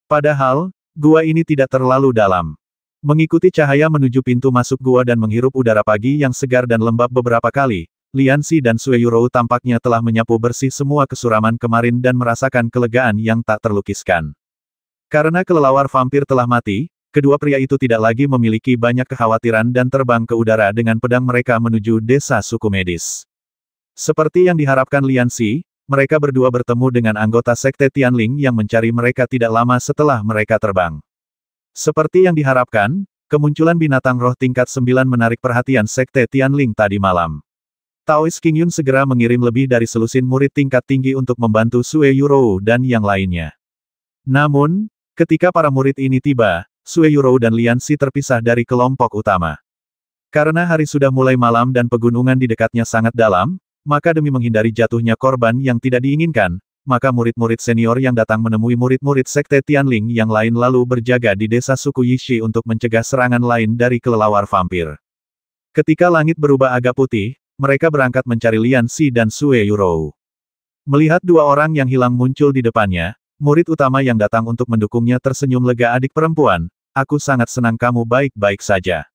Padahal, gua ini tidak terlalu dalam. Mengikuti cahaya menuju pintu masuk gua dan menghirup udara pagi yang segar dan lembab beberapa kali, Lianxi dan Sue Yurou tampaknya telah menyapu bersih semua kesuraman kemarin dan merasakan kelegaan yang tak terlukiskan. Karena kelelawar vampir telah mati, kedua pria itu tidak lagi memiliki banyak kekhawatiran dan terbang ke udara dengan pedang mereka menuju desa suku medis. Seperti yang diharapkan Lianxi, mereka berdua bertemu dengan anggota Sekte Tianling yang mencari mereka tidak lama setelah mereka terbang. Seperti yang diharapkan, kemunculan binatang roh tingkat 9 menarik perhatian Sekte Tianling tadi malam. Taoist King Yun segera mengirim lebih dari selusin murid tingkat tinggi untuk membantu Sue Yurou dan yang lainnya. Namun, ketika para murid ini tiba, Sue Yurou dan Lian Xi terpisah dari kelompok utama. Karena hari sudah mulai malam dan pegunungan di dekatnya sangat dalam, maka demi menghindari jatuhnya korban yang tidak diinginkan, maka murid-murid senior yang datang menemui murid-murid Sekte Tianling yang lain lalu berjaga di desa suku Yishi untuk mencegah serangan lain dari kelelawar vampir. Ketika langit berubah agak putih, mereka berangkat mencari Lian Xi dan Sue Yurou. Melihat dua orang yang hilang muncul di depannya, murid utama yang datang untuk mendukungnya tersenyum lega. Adik perempuan, aku sangat senang kamu baik-baik saja.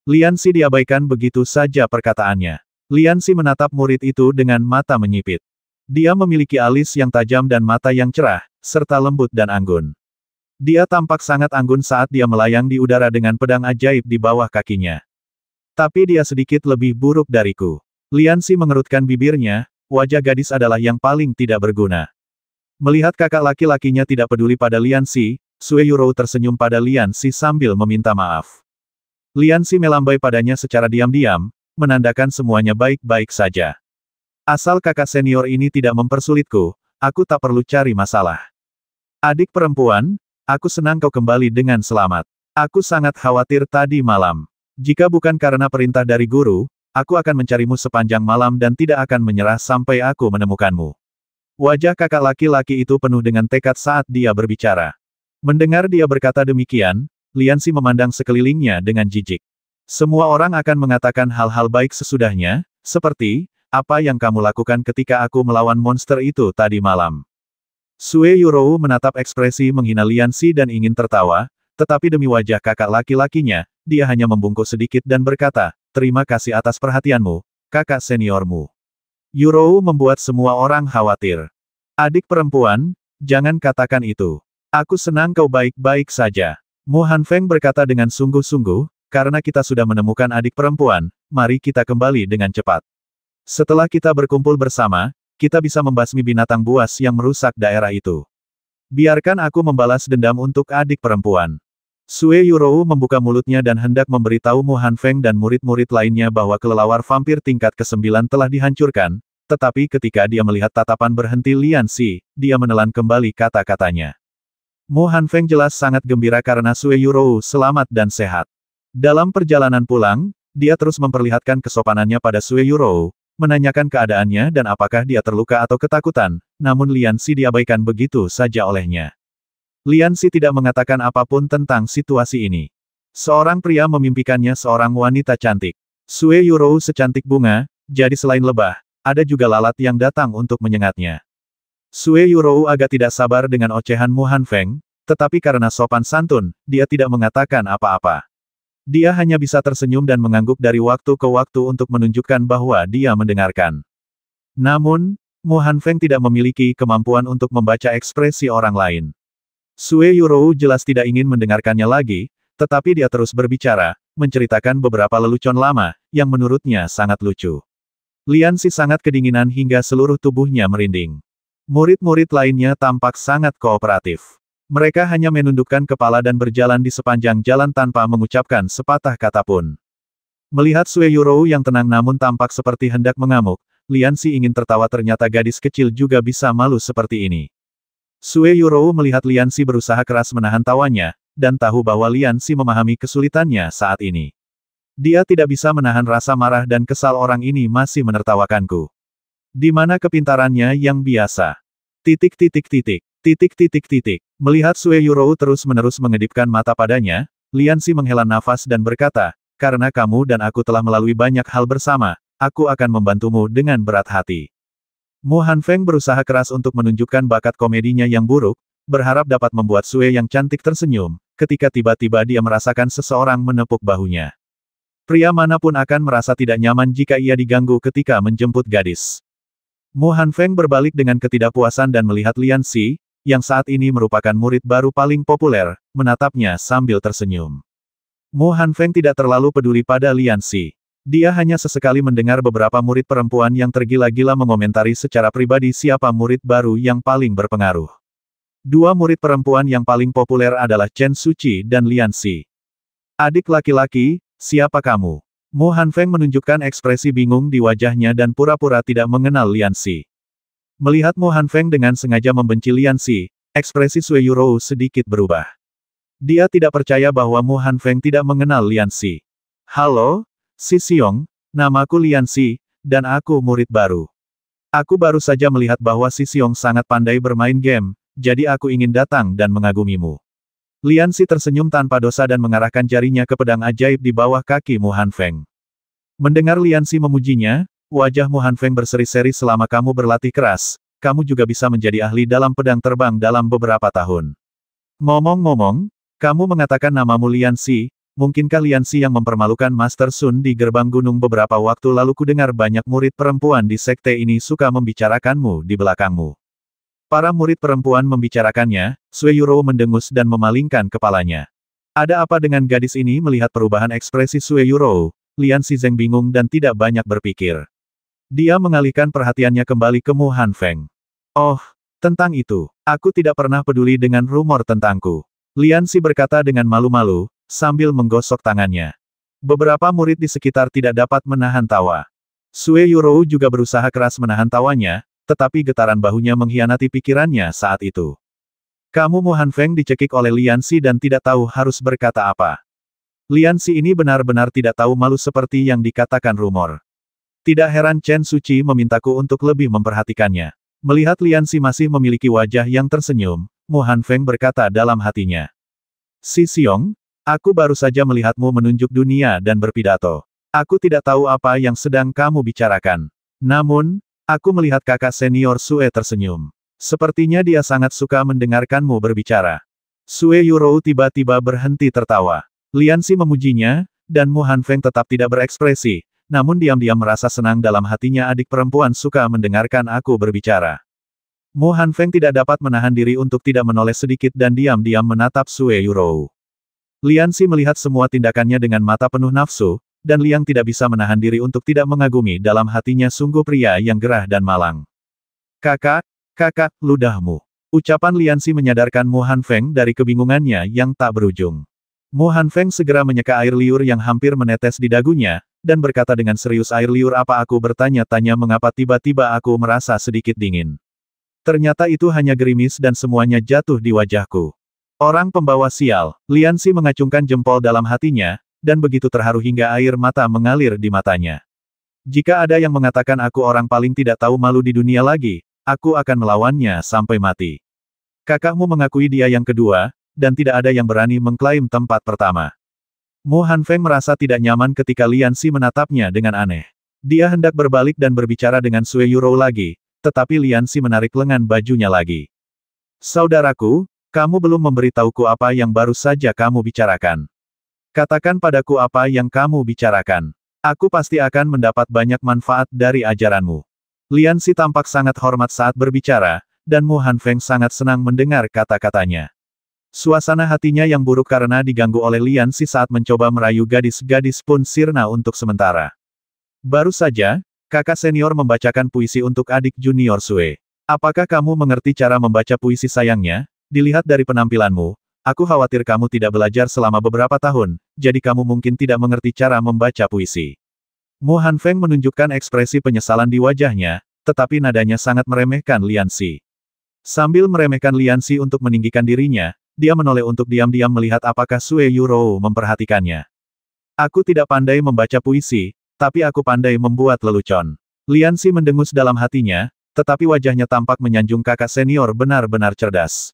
Lian Xi diabaikan begitu saja perkataannya. Lian Xi menatap murid itu dengan mata menyipit. Dia memiliki alis yang tajam dan mata yang cerah, serta lembut dan anggun. Dia tampak sangat anggun saat dia melayang di udara dengan pedang ajaib di bawah kakinya. Tapi dia sedikit lebih buruk dariku. Lian Xi mengerutkan bibirnya, wajah gadis adalah yang paling tidak berguna. Melihat kakak laki-lakinya tidak peduli pada Lian Xi, Sue Yurou tersenyum pada Lian Xi sambil meminta maaf. Lian Xi melambai padanya secara diam-diam, menandakan semuanya baik-baik saja. Asal kakak senior ini tidak mempersulitku, aku tak perlu cari masalah. Adik perempuan, aku senang kau kembali dengan selamat. Aku sangat khawatir tadi malam. Jika bukan karena perintah dari guru, aku akan mencarimu sepanjang malam dan tidak akan menyerah sampai aku menemukanmu. Wajah kakak laki-laki itu penuh dengan tekad saat dia berbicara. Mendengar dia berkata demikian, Lian Xi memandang sekelilingnya dengan jijik. Semua orang akan mengatakan hal-hal baik sesudahnya, seperti, apa yang kamu lakukan ketika aku melawan monster itu tadi malam? Sue Yurou menatap ekspresi menghina Lian Xi dan ingin tertawa, tetapi demi wajah kakak laki-lakinya, dia hanya membungkuk sedikit dan berkata, terima kasih atas perhatianmu, kakak seniormu. Yurou membuat semua orang khawatir. Adik perempuan, jangan katakan itu. Aku senang kau baik-baik saja. Mu Hanfeng berkata dengan sungguh-sungguh, karena kita sudah menemukan adik perempuan, mari kita kembali dengan cepat. Setelah kita berkumpul bersama, kita bisa membasmi binatang buas yang merusak daerah itu. Biarkan aku membalas dendam untuk adik perempuan. Sue Yurou membuka mulutnya dan hendak memberitahu Mu Hanfeng dan murid-murid lainnya bahwa kelelawar vampir tingkat ke-9 telah dihancurkan, tetapi ketika dia melihat tatapan berhenti Lian Xi, dia menelan kembali kata-katanya. Mu Hanfeng jelas sangat gembira karena Sue Yurou selamat dan sehat. Dalam perjalanan pulang, dia terus memperlihatkan kesopanannya pada Sue Yurou, menanyakan keadaannya dan apakah dia terluka atau ketakutan, namun Lian Xi diabaikan begitu saja olehnya. Lian Xi tidak mengatakan apapun tentang situasi ini. Seorang pria memimpikannya seorang wanita cantik. Sue Yurou secantik bunga, jadi selain lebah, ada juga lalat yang datang untuk menyengatnya. Sue Yurou agak tidak sabar dengan ocehan Mu Hanfeng, tetapi karena sopan santun, dia tidak mengatakan apa-apa. Dia hanya bisa tersenyum dan mengangguk dari waktu ke waktu untuk menunjukkan bahwa dia mendengarkan. Namun, Mu Hanfeng tidak memiliki kemampuan untuk membaca ekspresi orang lain. Sue Yurou jelas tidak ingin mendengarkannya lagi, tetapi dia terus berbicara, menceritakan beberapa lelucon lama, yang menurutnya sangat lucu. Lian Xi sangat kedinginan hingga seluruh tubuhnya merinding. Murid-murid lainnya tampak sangat kooperatif. Mereka hanya menundukkan kepala dan berjalan di sepanjang jalan tanpa mengucapkan sepatah kata pun. Melihat Sue Yurou yang tenang namun tampak seperti hendak mengamuk, Lian Xi ingin tertawa ternyata gadis kecil juga bisa malu seperti ini. Sue Yurou melihat Lian Xi berusaha keras menahan tawanya, dan tahu bahwa Lian Xi memahami kesulitannya saat ini. Dia tidak bisa menahan rasa marah dan kesal orang ini masih menertawakanku. Di mana kepintarannya yang biasa? Titik. Melihat Sue Yurou terus-menerus mengedipkan mata padanya, Lian Xi menghela nafas dan berkata, karena kamu dan aku telah melalui banyak hal bersama, aku akan membantumu dengan berat hati. Mu Hanfeng berusaha keras untuk menunjukkan bakat komedinya yang buruk, berharap dapat membuat Sue yang cantik tersenyum, ketika tiba-tiba dia merasakan seseorang menepuk bahunya. Pria manapun akan merasa tidak nyaman jika ia diganggu ketika menjemput gadis. Mu Hanfeng berbalik dengan ketidakpuasan dan melihat Lian Xi, yang saat ini merupakan murid baru paling populer, menatapnya sambil tersenyum. Mu Hanfeng tidak terlalu peduli pada Lian Xi. Dia hanya sesekali mendengar beberapa murid perempuan yang tergila-gila mengomentari secara pribadi siapa murid baru yang paling berpengaruh. Dua murid perempuan yang paling populer adalah Chen Suci dan Lian Xi. Adik laki-laki, siapa kamu? Mu Hanfeng menunjukkan ekspresi bingung di wajahnya dan pura-pura tidak mengenal Lianxi. Melihat Mu Hanfeng dengan sengaja membenci Lianxi, ekspresi Sui Yurou sedikit berubah. Dia tidak percaya bahwa Mu Hanfeng tidak mengenal Lianxi. Halo, Si Xiong, namaku Lianxi, dan aku murid baru. Aku baru saja melihat bahwa Si Xiong sangat pandai bermain game, jadi aku ingin datang dan mengagumimu. Lianxi tersenyum tanpa dosa dan mengarahkan jarinya ke pedang ajaib di bawah kaki Mu Hanfeng. Mendengar Lianxi memujinya, wajah Mu Hanfeng berseri-seri. Selama kamu berlatih keras, kamu juga bisa menjadi ahli dalam pedang terbang dalam beberapa tahun. Ngomong-ngomong, kamu mengatakan namamu Lianxi, mungkinkah Lianxi yang mempermalukan Master Sun di gerbang gunung beberapa waktu lalu? Kudengar banyak murid perempuan di sekte ini suka membicarakanmu di belakangmu. Para murid perempuan membicarakannya, Sui Yurou mendengus dan memalingkan kepalanya. Ada apa dengan gadis ini? Melihat perubahan ekspresi Sui Yurou, Lianxi Zeng bingung dan tidak banyak berpikir. Dia mengalihkan perhatiannya kembali ke Mu Hanfeng. Oh, tentang itu, aku tidak pernah peduli dengan rumor tentangku. Lianxi berkata dengan malu-malu, sambil menggosok tangannya. Beberapa murid di sekitar tidak dapat menahan tawa. Sui Yurou juga berusaha keras menahan tawanya, tetapi getaran bahunya mengkhianati pikirannya saat itu. Kamu Mu Hanfeng dicekik oleh Lianxi dan tidak tahu harus berkata apa. Lianxi ini benar-benar tidak tahu malu seperti yang dikatakan rumor. Tidak heran Chen Suci memintaku untuk lebih memperhatikannya. Melihat Lianxi masih memiliki wajah yang tersenyum, Mu Hanfeng berkata dalam hatinya. Si Xiong, aku baru saja melihatmu menunjuk dunia dan berpidato. Aku tidak tahu apa yang sedang kamu bicarakan. Namun, aku melihat kakak senior Sue tersenyum. Sepertinya dia sangat suka mendengarkanmu berbicara. Sui Yurou tiba-tiba berhenti tertawa. Lianxi memujinya, dan Mu Hanfeng tetap tidak berekspresi, namun diam-diam merasa senang dalam hatinya. Adik perempuan suka mendengarkan aku berbicara. Mu Hanfeng tidak dapat menahan diri untuk tidak menoleh sedikit dan diam-diam menatap Sui Yurou. Lianxi melihat semua tindakannya dengan mata penuh nafsu, dan Liang tidak bisa menahan diri untuk tidak mengagumi. Dalam hatinya sungguh pria yang gerah dan malang. Kakak, ludahmu. Ucapan Lianxi menyadarkan Mu Hanfeng dari kebingungannya yang tak berujung. Mu Hanfeng segera menyeka air liur yang hampir menetes di dagunya, dan berkata dengan serius, air liur apa? Aku bertanya-tanya mengapa tiba-tiba aku merasa sedikit dingin. Ternyata itu hanya gerimis dan semuanya jatuh di wajahku. Orang pembawa sial, Lianxi mengacungkan jempol dalam hatinya, dan begitu terharu hingga air mata mengalir di matanya. Jika ada yang mengatakan aku orang paling tidak tahu malu di dunia lagi, aku akan melawannya sampai mati. Kakakmu mengakui dia yang kedua, dan tidak ada yang berani mengklaim tempat pertama. Mu Hanfeng merasa tidak nyaman ketika Lianxi menatapnya dengan aneh. Dia hendak berbalik dan berbicara dengan Sui Yurou lagi, tetapi Lianxi menarik lengan bajunya lagi. Saudaraku, kamu belum memberitahuku apa yang baru saja kamu bicarakan. Katakan padaku apa yang kamu bicarakan. Aku pasti akan mendapat banyak manfaat dari ajaranmu. Lianxi tampak sangat hormat saat berbicara, dan Mu Hanfeng sangat senang mendengar kata-katanya. Suasana hatinya yang buruk karena diganggu oleh Lianxi saat mencoba merayu gadis-gadis pun sirna untuk sementara. Baru saja, kakak senior membacakan puisi untuk adik junior Sue. Apakah kamu mengerti cara membaca puisi? Sayangnya, dilihat dari penampilanmu, aku khawatir kamu tidak belajar selama beberapa tahun, jadi kamu mungkin tidak mengerti cara membaca puisi. Mu Hanfeng menunjukkan ekspresi penyesalan di wajahnya, tetapi nadanya sangat meremehkan Lianxi. Sambil meremehkan Lianxi untuk meninggikan dirinya, dia menoleh untuk diam-diam melihat apakah Sui Yurou memperhatikannya. Aku tidak pandai membaca puisi, tapi aku pandai membuat lelucon. Lianxi mendengus dalam hatinya, tetapi wajahnya tampak menyanjung. Kakak senior benar-benar cerdas.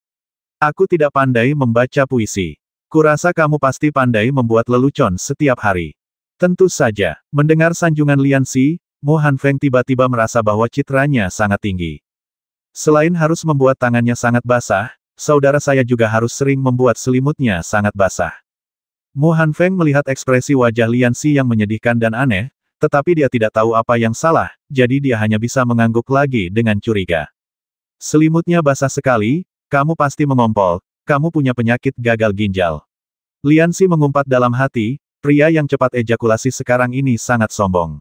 Aku tidak pandai membaca puisi. Kurasa kamu pasti pandai membuat lelucon setiap hari. Tentu saja, mendengar sanjungan Lianxi, Mu Hanfeng tiba-tiba merasa bahwa citranya sangat tinggi. Selain harus membuat tangannya sangat basah, saudara saya juga harus sering membuat selimutnya sangat basah. Mu Hanfeng melihat ekspresi wajah Lianxi yang menyedihkan dan aneh, tetapi dia tidak tahu apa yang salah, jadi dia hanya bisa mengangguk lagi dengan curiga. Selimutnya basah sekali. Kamu pasti mengompol, kamu punya penyakit gagal ginjal. Lianxi mengumpat dalam hati, pria yang cepat ejakulasi sekarang ini sangat sombong.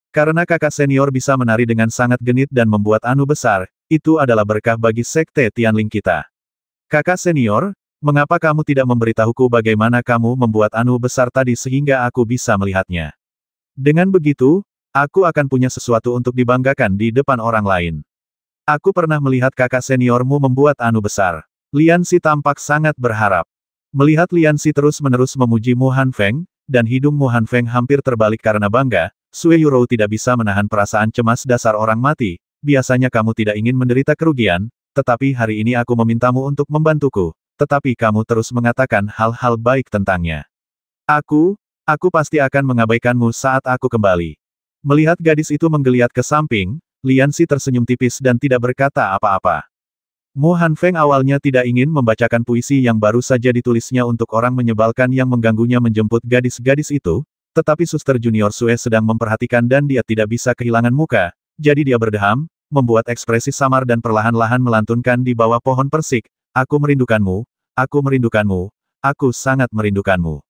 Karena kakak senior bisa menari dengan sangat genit dan membuat anu besar, itu adalah berkah bagi sekte Tianling kita. Kakak senior, Mengapa kamu tidak memberitahuku bagaimana kamu membuat anu besar tadi sehingga aku bisa melihatnya? Dengan begitu, aku akan punya sesuatu untuk dibanggakan di depan orang lain. Aku pernah melihat kakak seniormu membuat anu besar. Lian Xi tampak sangat berharap. Melihat Lian Xi terus-menerus memuji Mu Hanfeng, dan hidung Mu Hanfeng hampir terbalik karena bangga, Sue Yurou tidak bisa menahan perasaan cemas dasar orang mati. Biasanya kamu tidak ingin menderita kerugian, tetapi hari ini aku memintamu untuk membantuku, tetapi kamu terus mengatakan hal-hal baik tentangnya. Aku pasti akan mengabaikanmu saat aku kembali. Melihat gadis itu menggeliat ke samping, Lian Xi tersenyum tipis dan tidak berkata apa-apa. Mu Hanfeng awalnya tidak ingin membacakan puisi yang baru saja ditulisnya untuk orang menyebalkan yang mengganggunya menjemput gadis-gadis itu, tetapi suster junior Sue sedang memperhatikan dan dia tidak bisa kehilangan muka, jadi dia berdeham, membuat ekspresi samar dan perlahan-lahan melantunkan di bawah pohon persik, aku merindukanmu, aku merindukanmu, aku sangat merindukanmu.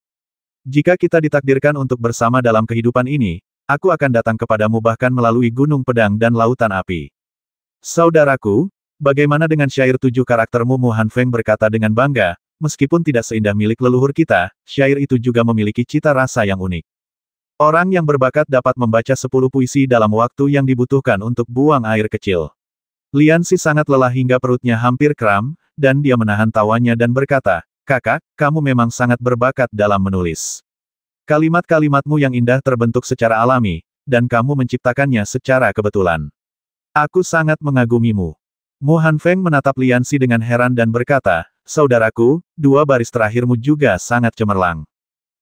Jika kita ditakdirkan untuk bersama dalam kehidupan ini, aku akan datang kepadamu bahkan melalui gunung pedang dan lautan api. Saudaraku, bagaimana dengan syair 7 karaktermu? Mu Hanfeng berkata dengan bangga, meskipun tidak seindah milik leluhur kita, syair itu juga memiliki cita rasa yang unik. Orang yang berbakat dapat membaca 10 puisi dalam waktu yang dibutuhkan untuk buang air kecil. Lian Xi sangat lelah hingga perutnya hampir kram, dan dia menahan tawanya dan berkata, kakak, kamu memang sangat berbakat dalam menulis. Kalimat-kalimatmu yang indah terbentuk secara alami, dan kamu menciptakannya secara kebetulan. Aku sangat mengagumimu. Mu Hanfeng menatap Lian Xi dengan heran dan berkata, saudaraku, 2 baris terakhirmu juga sangat cemerlang.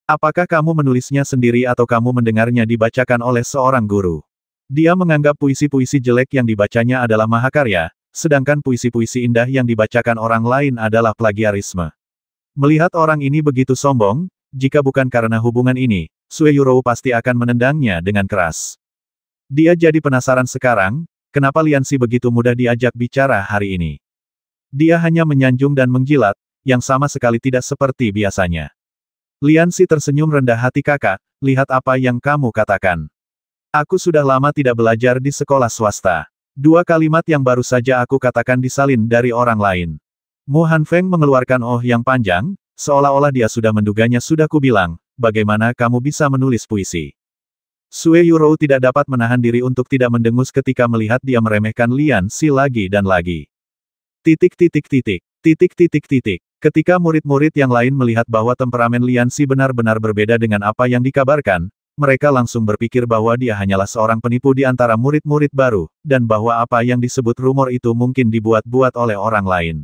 Apakah kamu menulisnya sendiri atau kamu mendengarnya dibacakan oleh seorang guru? Dia menganggap puisi-puisi jelek yang dibacanya adalah mahakarya, sedangkan puisi-puisi indah yang dibacakan orang lain adalah plagiarisme. Melihat orang ini begitu sombong, jika bukan karena hubungan ini, Sue Yurou pasti akan menendangnya dengan keras. Dia jadi penasaran sekarang, kenapa Lian Xi begitu mudah diajak bicara hari ini. Dia hanya menyanjung dan menjilat, yang sama sekali tidak seperti biasanya. Lian Xi tersenyum rendah hati kakak, lihat apa yang kamu katakan. Aku sudah lama tidak belajar di sekolah swasta. 2 kalimat yang baru saja aku katakan disalin dari orang lain. Mu Hanfeng mengeluarkan oh yang panjang, seolah-olah dia sudah menduganya. Sudah kubilang, bagaimana kamu bisa menulis puisi? Sue Yurou tidak dapat menahan diri untuk tidak mendengus ketika melihat dia meremehkan Lian Xi lagi dan lagi. Ketika murid-murid yang lain melihat bahwa temperamen Lian Xi benar-benar berbeda dengan apa yang dikabarkan, mereka langsung berpikir bahwa dia hanyalah seorang penipu di antara murid-murid baru, dan bahwa apa yang disebut rumor itu mungkin dibuat-buat oleh orang lain.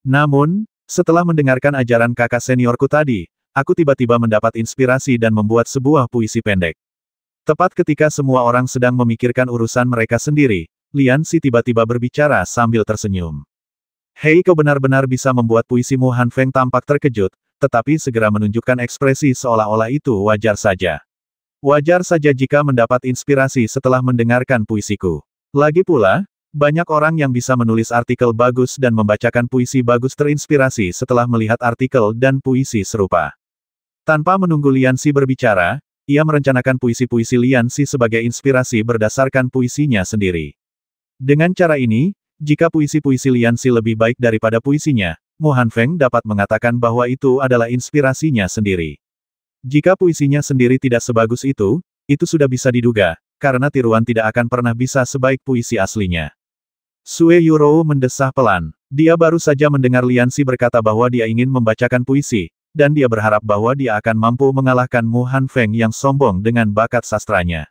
Namun, setelah mendengarkan ajaran kakak seniorku tadi, aku tiba-tiba mendapat inspirasi dan membuat sebuah puisi pendek. Tepat ketika semua orang sedang memikirkan urusan mereka sendiri, Lian Xi tiba-tiba berbicara sambil tersenyum. Hei, kau benar-benar bisa membuat puisi. Mu Hanfeng tampak terkejut, tetapi segera menunjukkan ekspresi seolah-olah itu wajar saja. Wajar saja jika mendapat inspirasi setelah mendengarkan puisiku. Lagi pula, banyak orang yang bisa menulis artikel bagus dan membacakan puisi bagus terinspirasi setelah melihat artikel dan puisi serupa. Tanpa menunggu Lian Xi berbicara, ia merencanakan puisi-puisi Lian Xi sebagai inspirasi berdasarkan puisinya sendiri. Dengan cara ini, jika puisi-puisi Lian Xi lebih baik daripada puisinya, Mu Hanfeng dapat mengatakan bahwa itu adalah inspirasinya sendiri. Jika puisinya sendiri tidak sebagus itu sudah bisa diduga, karena tiruan tidak akan pernah bisa sebaik puisi aslinya. Sue Yurou mendesah pelan. Dia baru saja mendengar Lian Xi berkata bahwa dia ingin membacakan puisi, dan dia berharap bahwa dia akan mampu mengalahkan Mu Hanfeng yang sombong dengan bakat sastranya.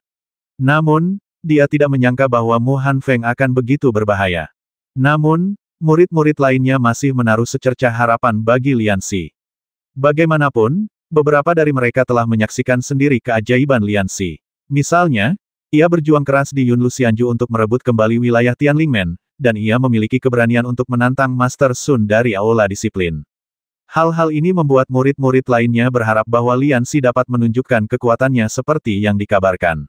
Namun, dia tidak menyangka bahwa Mu Hanfeng akan begitu berbahaya. Namun, murid-murid lainnya masih menaruh secercah harapan bagi Lian Xi. Bagaimanapun, beberapa dari mereka telah menyaksikan sendiri keajaiban Lian Xi. Misalnya, ia berjuang keras di Yunlu Xianju untuk merebut kembali wilayah Tianlingmen, dan ia memiliki keberanian untuk menantang Master Sun dari Aula Disiplin. Hal-hal ini membuat murid-murid lainnya berharap bahwa Lian Xi dapat menunjukkan kekuatannya seperti yang dikabarkan.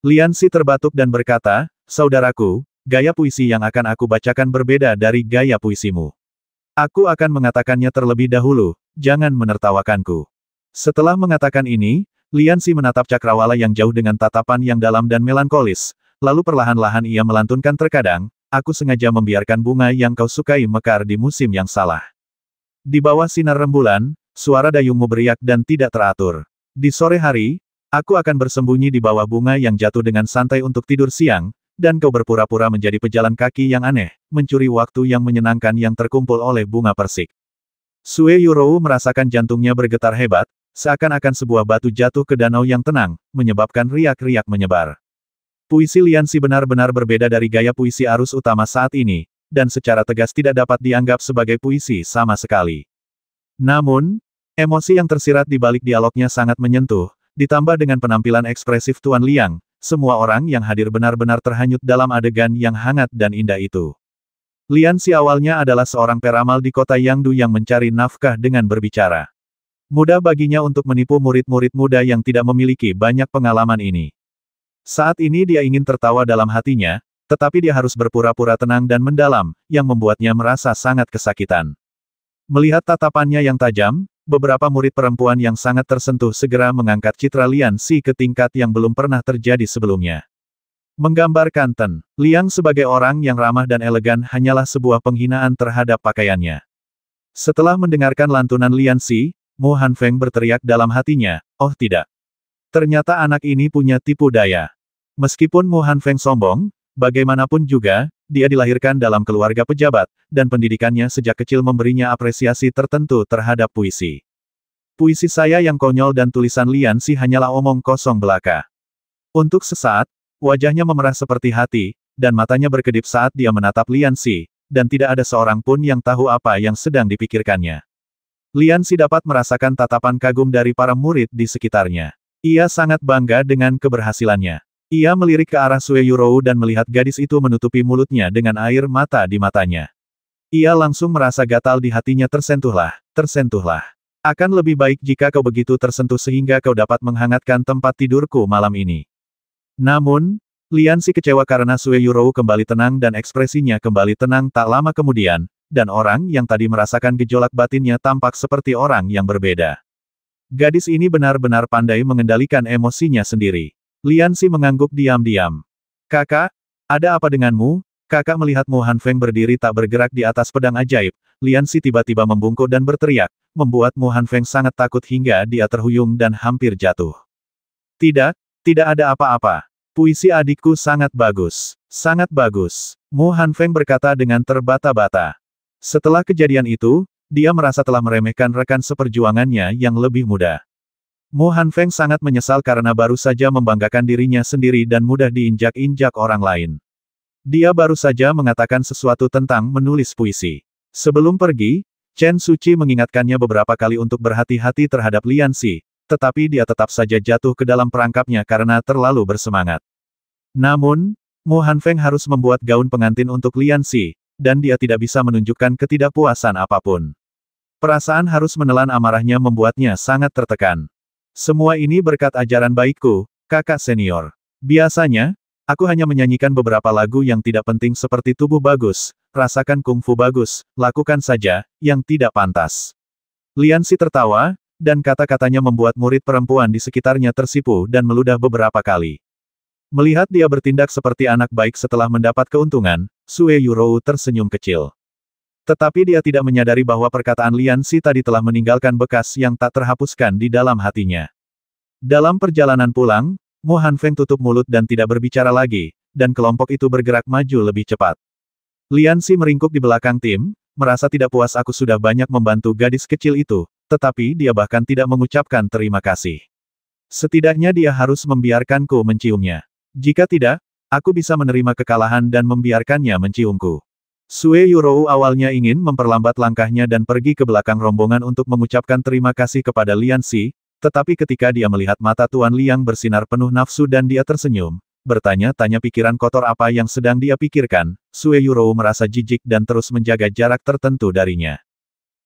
Lian Xi terbatuk dan berkata, saudaraku, gaya puisi yang akan aku bacakan berbeda dari gaya puisimu. Aku akan mengatakannya terlebih dahulu, jangan menertawakanku. Setelah mengatakan ini, Lian Xi menatap cakrawala yang jauh dengan tatapan yang dalam dan melankolis, lalu perlahan-lahan ia melantunkan terkadang, aku sengaja membiarkan bunga yang kau sukai mekar di musim yang salah. Di bawah sinar rembulan, suara dayungmu beriak dan tidak teratur. Di sore hari, aku akan bersembunyi di bawah bunga yang jatuh dengan santai untuk tidur siang, dan kau berpura-pura menjadi pejalan kaki yang aneh, mencuri waktu yang menyenangkan yang terkumpul oleh bunga persik. Sue Yurou merasakan jantungnya bergetar hebat, seakan-akan sebuah batu jatuh ke danau yang tenang, menyebabkan riak-riak menyebar. Puisi Lianxi benar-benar berbeda dari gaya puisi arus utama saat ini, dan secara tegas tidak dapat dianggap sebagai puisi sama sekali. Namun, emosi yang tersirat di balik dialognya sangat menyentuh, ditambah dengan penampilan ekspresif Tuan Liang, semua orang yang hadir benar-benar terhanyut dalam adegan yang hangat dan indah itu. Lianxi awalnya adalah seorang peramal di kota Yangdu yang mencari nafkah dengan berbicara. Mudah baginya untuk menipu murid-murid muda yang tidak memiliki banyak pengalaman ini. Saat ini dia ingin tertawa dalam hatinya, tetapi dia harus berpura-pura tenang dan mendalam, yang membuatnya merasa sangat kesakitan. Melihat tatapannya yang tajam, beberapa murid perempuan yang sangat tersentuh segera mengangkat citra Lianxi ke tingkat yang belum pernah terjadi sebelumnya. Menggambarkan Ten Liang sebagai orang yang ramah dan elegan hanyalah sebuah penghinaan terhadap pakaiannya. Setelah mendengarkan lantunan Lianxi, Mu Hanfeng berteriak dalam hatinya, "Oh tidak. Ternyata anak ini punya tipu daya." Meskipun Mu Hanfeng sombong, bagaimanapun juga, dia dilahirkan dalam keluarga pejabat, dan pendidikannya sejak kecil memberinya apresiasi tertentu terhadap puisi. Puisi saya yang konyol dan tulisan Lianxi hanyalah omong kosong belaka. Untuk sesaat, wajahnya memerah seperti hati, dan matanya berkedip saat dia menatap Lianxi, dan tidak ada seorang pun yang tahu apa yang sedang dipikirkannya. Lianxi dapat merasakan tatapan kagum dari para murid di sekitarnya. Ia sangat bangga dengan keberhasilannya. Ia melirik ke arah Sue Yurou dan melihat gadis itu menutupi mulutnya dengan air mata di matanya. Ia langsung merasa gatal di hatinya. Tersentuhlah, tersentuhlah. Akan lebih baik jika kau begitu tersentuh sehingga kau dapat menghangatkan tempat tidurku malam ini. Namun, Lianxi kecewa karena Sue Yurou kembali tenang dan ekspresinya kembali tenang tak lama kemudian, dan orang yang tadi merasakan gejolak batinnya tampak seperti orang yang berbeda. Gadis ini benar-benar pandai mengendalikan emosinya sendiri. Lianxi mengangguk diam-diam. "Kakak, ada apa denganmu?" Kakak melihat Mu Hanfeng berdiri tak bergerak di atas pedang ajaib. Lianxi tiba-tiba membungkuk dan berteriak, membuat Mu Hanfeng sangat takut hingga dia terhuyung dan hampir jatuh. "Tidak, tidak ada apa-apa. Puisi adikku sangat bagus. Sangat bagus," Mu Hanfeng berkata dengan terbata-bata. Setelah kejadian itu, dia merasa telah meremehkan rekan seperjuangannya yang lebih muda. Mu Hanfeng sangat menyesal karena baru saja membanggakan dirinya sendiri dan mudah diinjak-injak orang lain. Dia baru saja mengatakan sesuatu tentang menulis puisi. Sebelum pergi, Chen Suci mengingatkannya beberapa kali untuk berhati-hati terhadap Lianxi, tetapi dia tetap saja jatuh ke dalam perangkapnya karena terlalu bersemangat. Namun, Mu Hanfeng harus membuat gaun pengantin untuk Lianxi, dan dia tidak bisa menunjukkan ketidakpuasan apapun. Perasaan harus menelan amarahnya membuatnya sangat tertekan. "Semua ini berkat ajaran baikku, kakak senior. Biasanya, aku hanya menyanyikan beberapa lagu yang tidak penting seperti tubuh bagus, rasakan kungfu bagus, lakukan saja, yang tidak pantas." Lianxi tertawa, dan kata-katanya membuat murid perempuan di sekitarnya tersipu dan meludah beberapa kali. Melihat dia bertindak seperti anak baik setelah mendapat keuntungan, Sue Yurou tersenyum kecil. Tetapi dia tidak menyadari bahwa perkataan Lianxi tadi telah meninggalkan bekas yang tak terhapuskan di dalam hatinya. Dalam perjalanan pulang, Mu Hanfeng tutup mulut dan tidak berbicara lagi, dan kelompok itu bergerak maju lebih cepat. Lianxi meringkuk di belakang tim, merasa tidak puas. "Aku sudah banyak membantu gadis kecil itu, tetapi dia bahkan tidak mengucapkan terima kasih. Setidaknya dia harus membiarkanku menciumnya. Jika tidak, aku bisa menerima kekalahan dan membiarkannya menciumku." Sue Yurou awalnya ingin memperlambat langkahnya dan pergi ke belakang rombongan untuk mengucapkan terima kasih kepada Lianxi, tetapi ketika dia melihat mata Tuan Liang bersinar penuh nafsu dan dia tersenyum, bertanya-tanya pikiran kotor apa yang sedang dia pikirkan, Sue Yurou merasa jijik dan terus menjaga jarak tertentu darinya.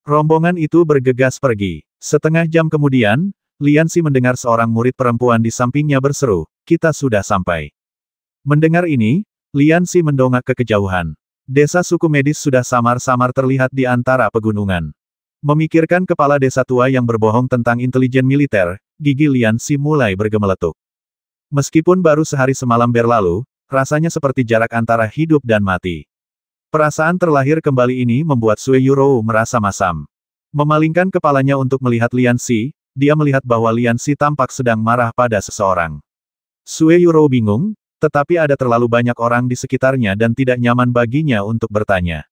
Rombongan itu bergegas pergi. Setengah jam kemudian, Lianxi mendengar seorang murid perempuan di sampingnya berseru, "Kita sudah sampai." Mendengar ini, Lianxi mendongak ke kejauhan. Desa suku medis sudah samar-samar terlihat di antara pegunungan. Memikirkan kepala desa tua yang berbohong tentang intelijen militer, gigi Lianxi mulai bergemeletuk. Meskipun baru sehari semalam berlalu, rasanya seperti jarak antara hidup dan mati. Perasaan terlahir kembali ini membuat Sue Yurou merasa masam. Memalingkan kepalanya untuk melihat Lian Xi, dia melihat bahwa Lian Xi tampak sedang marah pada seseorang. Sue Yurou bingung, tetapi ada terlalu banyak orang di sekitarnya dan tidak nyaman baginya untuk bertanya.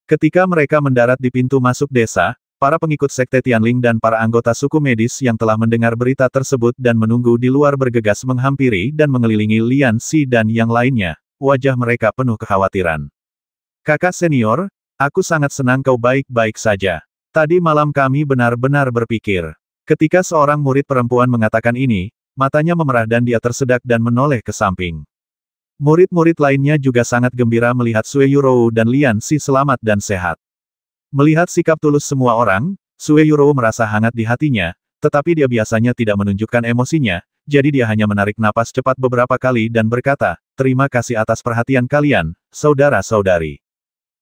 Ketika mereka mendarat di pintu masuk desa, para pengikut Sekte Tianling dan para anggota suku medis yang telah mendengar berita tersebut dan menunggu di luar bergegas menghampiri dan mengelilingi Lian Xi dan yang lainnya. Wajah mereka penuh kekhawatiran. Kakak senior, aku sangat senang kau baik-baik saja. Tadi malam kami benar-benar berpikir. Ketika seorang murid perempuan mengatakan ini, matanya memerah dan dia tersedak dan menoleh ke samping. Murid-murid lainnya juga sangat gembira melihat Sue Yurou dan Lian Xi selamat dan sehat. Melihat sikap tulus semua orang, Sue Yurou merasa hangat di hatinya, tetapi dia biasanya tidak menunjukkan emosinya, jadi dia hanya menarik napas cepat beberapa kali dan berkata, "Terima kasih atas perhatian kalian, saudara-saudari.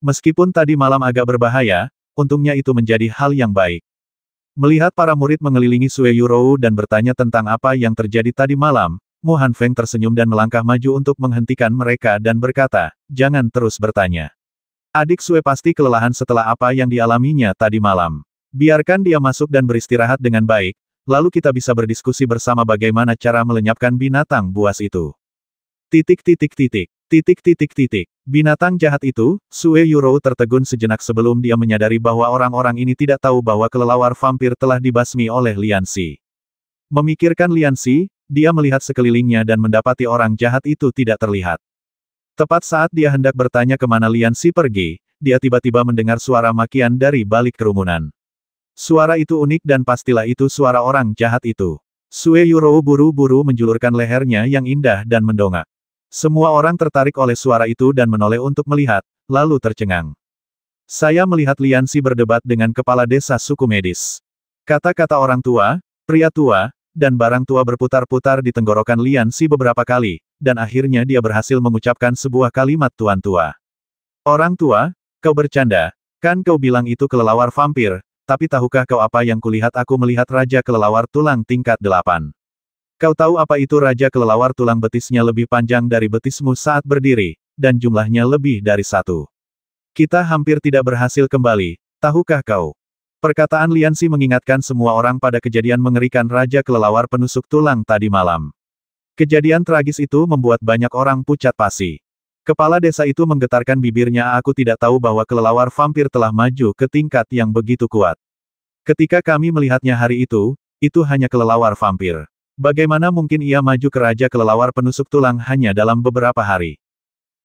Meskipun tadi malam agak berbahaya, untungnya itu menjadi hal yang baik." Melihat para murid mengelilingi Sue Yurou dan bertanya tentang apa yang terjadi tadi malam, Mu Hanfeng tersenyum dan melangkah maju untuk menghentikan mereka dan berkata, "Jangan terus bertanya. Adik Sue pasti kelelahan setelah apa yang dialaminya tadi malam. Biarkan dia masuk dan beristirahat dengan baik, lalu kita bisa berdiskusi bersama bagaimana cara melenyapkan binatang buas itu." Binatang jahat itu, Sue Yurou tertegun sejenak sebelum dia menyadari bahwa orang-orang ini tidak tahu bahwa kelelawar vampir telah dibasmi oleh Lian Xi. Memikirkan Lian Xi, dia melihat sekelilingnya dan mendapati orang jahat itu tidak terlihat. Tepat saat dia hendak bertanya kemana Lian Xi pergi, dia tiba-tiba mendengar suara makian dari balik kerumunan. Suara itu unik dan pastilah itu suara orang jahat itu. Sue Yurou buru-buru menjulurkan lehernya yang indah dan mendongak. Semua orang tertarik oleh suara itu dan menoleh untuk melihat, lalu tercengang. "Saya melihat Lian Xi berdebat dengan kepala desa suku medis." Kata-kata orang tua, pria tua, dan barang tua berputar-putar di tenggorokan Lian Xi beberapa kali, dan akhirnya dia berhasil mengucapkan sebuah kalimat tuan tua. "Orang tua, kau bercanda, kan kau bilang itu kelelawar vampir, tapi tahukah kau apa yang kulihat? Aku melihat Raja Kelelawar Tulang tingkat 8. Kau tahu apa itu Raja Kelelawar Tulang? Betisnya lebih panjang dari betismu saat berdiri, dan jumlahnya lebih dari 1. Kita hampir tidak berhasil kembali, tahukah kau?" Perkataan Lian Xi mengingatkan semua orang pada kejadian mengerikan Raja Kelelawar Penusuk Tulang tadi malam. Kejadian tragis itu membuat banyak orang pucat pasi. Kepala desa itu menggetarkan bibirnya. "Aku tidak tahu bahwa kelelawar vampir telah maju ke tingkat yang begitu kuat. Ketika kami melihatnya hari itu hanya kelelawar vampir. Bagaimana mungkin ia maju ke Raja Kelelawar Penusuk Tulang hanya dalam beberapa hari?"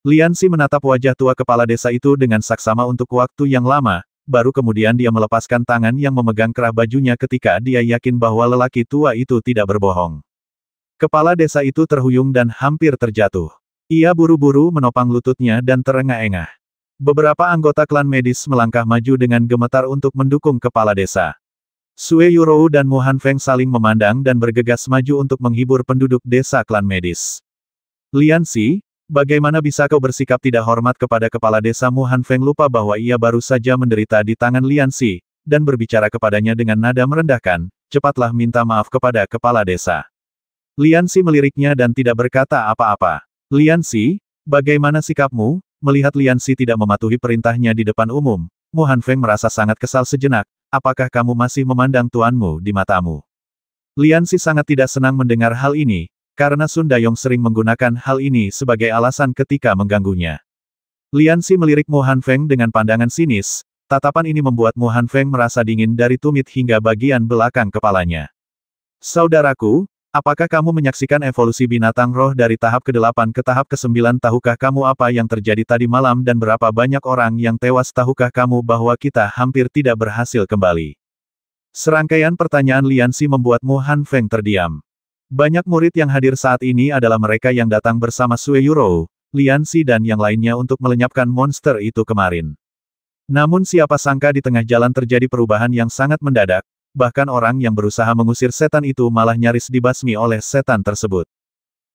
Lian Xi menatap wajah tua kepala desa itu dengan saksama untuk waktu yang lama, baru kemudian dia melepaskan tangan yang memegang kerah bajunya ketika dia yakin bahwa lelaki tua itu tidak berbohong. Kepala desa itu terhuyung dan hampir terjatuh. Ia buru-buru menopang lututnya dan terengah-engah. Beberapa anggota klan medis melangkah maju dengan gemetar untuk mendukung kepala desa. Sue Yurou dan Mu Hanfeng saling memandang dan bergegas maju untuk menghibur penduduk desa klan medis. "Lian Xi, bagaimana bisa kau bersikap tidak hormat kepada kepala desa?" Mu Hanfeng lupa bahwa ia baru saja menderita di tangan Lian Xi, dan berbicara kepadanya dengan nada merendahkan, "Cepatlah minta maaf kepada kepala desa." Lian Xi meliriknya dan tidak berkata apa-apa. "Lian Xi, bagaimana sikapmu?" Melihat Lian Xi tidak mematuhi perintahnya di depan umum, Mu Hanfeng merasa sangat kesal sejenak. "Apakah kamu masih memandang tuanmu di matamu?" Lian Xi sangat tidak senang mendengar hal ini, karena Sun Dayong sering menggunakan hal ini sebagai alasan ketika mengganggunya. Lian Xi melirik Mu Hanfeng dengan pandangan sinis, tatapan ini membuat Mu Hanfeng merasa dingin dari tumit hingga bagian belakang kepalanya. "Saudaraku, apakah kamu menyaksikan evolusi binatang roh dari tahap ke-8 ke tahap ke-9? Tahukah kamu apa yang terjadi tadi malam dan berapa banyak orang yang tewas? Tahukah kamu bahwa kita hampir tidak berhasil kembali?" Serangkaian pertanyaan Lian Xi membuat Mu Hanfeng terdiam. Banyak murid yang hadir saat ini adalah mereka yang datang bersama Sue Yurou, Lian Xi dan yang lainnya untuk melenyapkan monster itu kemarin. Namun siapa sangka di tengah jalan terjadi perubahan yang sangat mendadak, bahkan orang yang berusaha mengusir setan itu malah nyaris dibasmi oleh setan tersebut.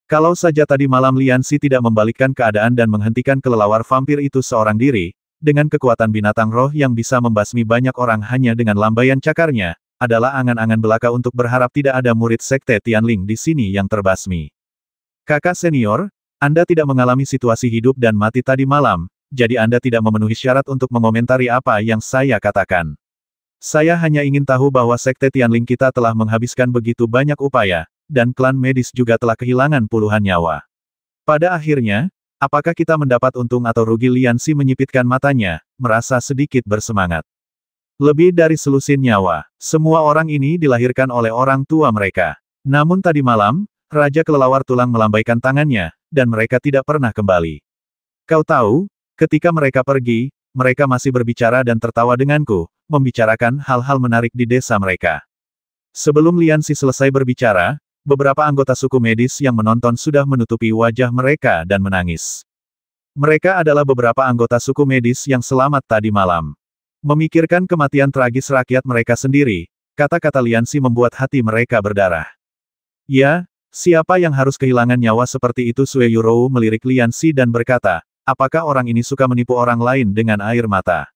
Kalau saja tadi malam Lian Xi tidak membalikkan keadaan dan menghentikan kelelawar vampir itu seorang diri, dengan kekuatan binatang roh yang bisa membasmi banyak orang hanya dengan lambaian cakarnya, adalah angan-angan belaka untuk berharap tidak ada murid Sekte Tianling di sini yang terbasmi. "Kakak senior, Anda tidak mengalami situasi hidup dan mati tadi malam, jadi Anda tidak memenuhi syarat untuk mengomentari apa yang saya katakan." Saya hanya ingin tahu bahwa Sekte Tianling kita telah menghabiskan begitu banyak upaya, dan klan medis juga telah kehilangan puluhan nyawa. Pada akhirnya, apakah kita mendapat untung atau rugi? Liansi menyipitkan matanya, merasa sedikit bersemangat. Lebih dari selusin nyawa, semua orang ini dilahirkan oleh orang tua mereka. Namun tadi malam, Raja Kelelawar Tulang melambaikan tangannya, dan mereka tidak pernah kembali. Kau tahu, ketika mereka pergi, mereka masih berbicara dan tertawa denganku, membicarakan hal-hal menarik di desa mereka. Sebelum Liansi selesai berbicara, beberapa anggota suku medis yang menonton sudah menutupi wajah mereka dan menangis. Mereka adalah beberapa anggota suku medis yang selamat tadi malam. Memikirkan kematian tragis rakyat mereka sendiri, kata-kata Liansi membuat hati mereka berdarah. Ya, siapa yang harus kehilangan nyawa seperti itu? Sue Yurou melirik Liansi dan berkata, apakah orang ini suka menipu orang lain dengan air mata?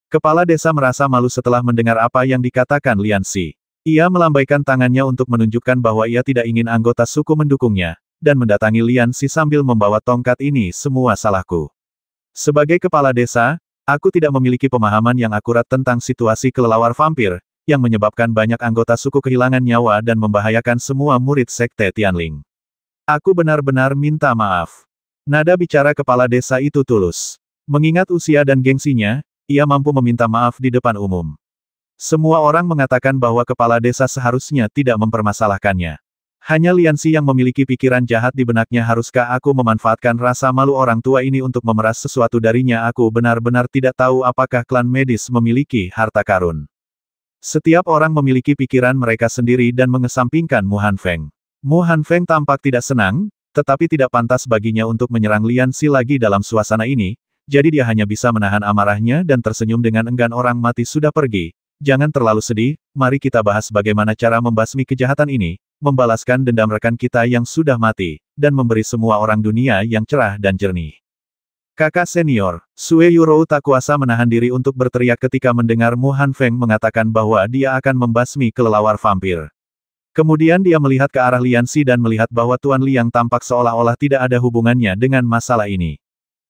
Kepala desa merasa malu setelah mendengar apa yang dikatakan Liansi. Ia melambaikan tangannya untuk menunjukkan bahwa ia tidak ingin anggota suku mendukungnya, dan mendatangi Liansi sambil membawa tongkat. Ini semua salahku. Sebagai kepala desa, aku tidak memiliki pemahaman yang akurat tentang situasi kelelawar vampir, yang menyebabkan banyak anggota suku kehilangan nyawa dan membahayakan semua murid Sekte Tianling. Aku benar-benar minta maaf. Nada bicara kepala desa itu tulus. Mengingat usia dan gengsinya, ia mampu meminta maaf di depan umum. Semua orang mengatakan bahwa kepala desa seharusnya tidak mempermasalahkannya. Hanya Liansi yang memiliki pikiran jahat di benaknya. Haruskah aku memanfaatkan rasa malu orang tua ini untuk memeras sesuatu darinya? Aku benar-benar tidak tahu apakah klan medis memiliki harta karun. Setiap orang memiliki pikiran mereka sendiri dan mengesampingkan Mu Hanfeng. Mu Hanfeng tampak tidak senang, tetapi tidak pantas baginya untuk menyerang Liansi lagi dalam suasana ini, jadi dia hanya bisa menahan amarahnya dan tersenyum dengan enggan. Orang mati sudah pergi, jangan terlalu sedih, mari kita bahas bagaimana cara membasmi kejahatan ini, membalaskan dendam rekan kita yang sudah mati, dan memberi semua orang dunia yang cerah dan jernih. Kakak senior, Sue Yurou tak kuasa menahan diri untuk berteriak ketika mendengar Mu Hanfeng mengatakan bahwa dia akan membasmi kelelawar vampir. Kemudian dia melihat ke arah Liansi dan melihat bahwa Tuan Liang tampak seolah-olah tidak ada hubungannya dengan masalah ini.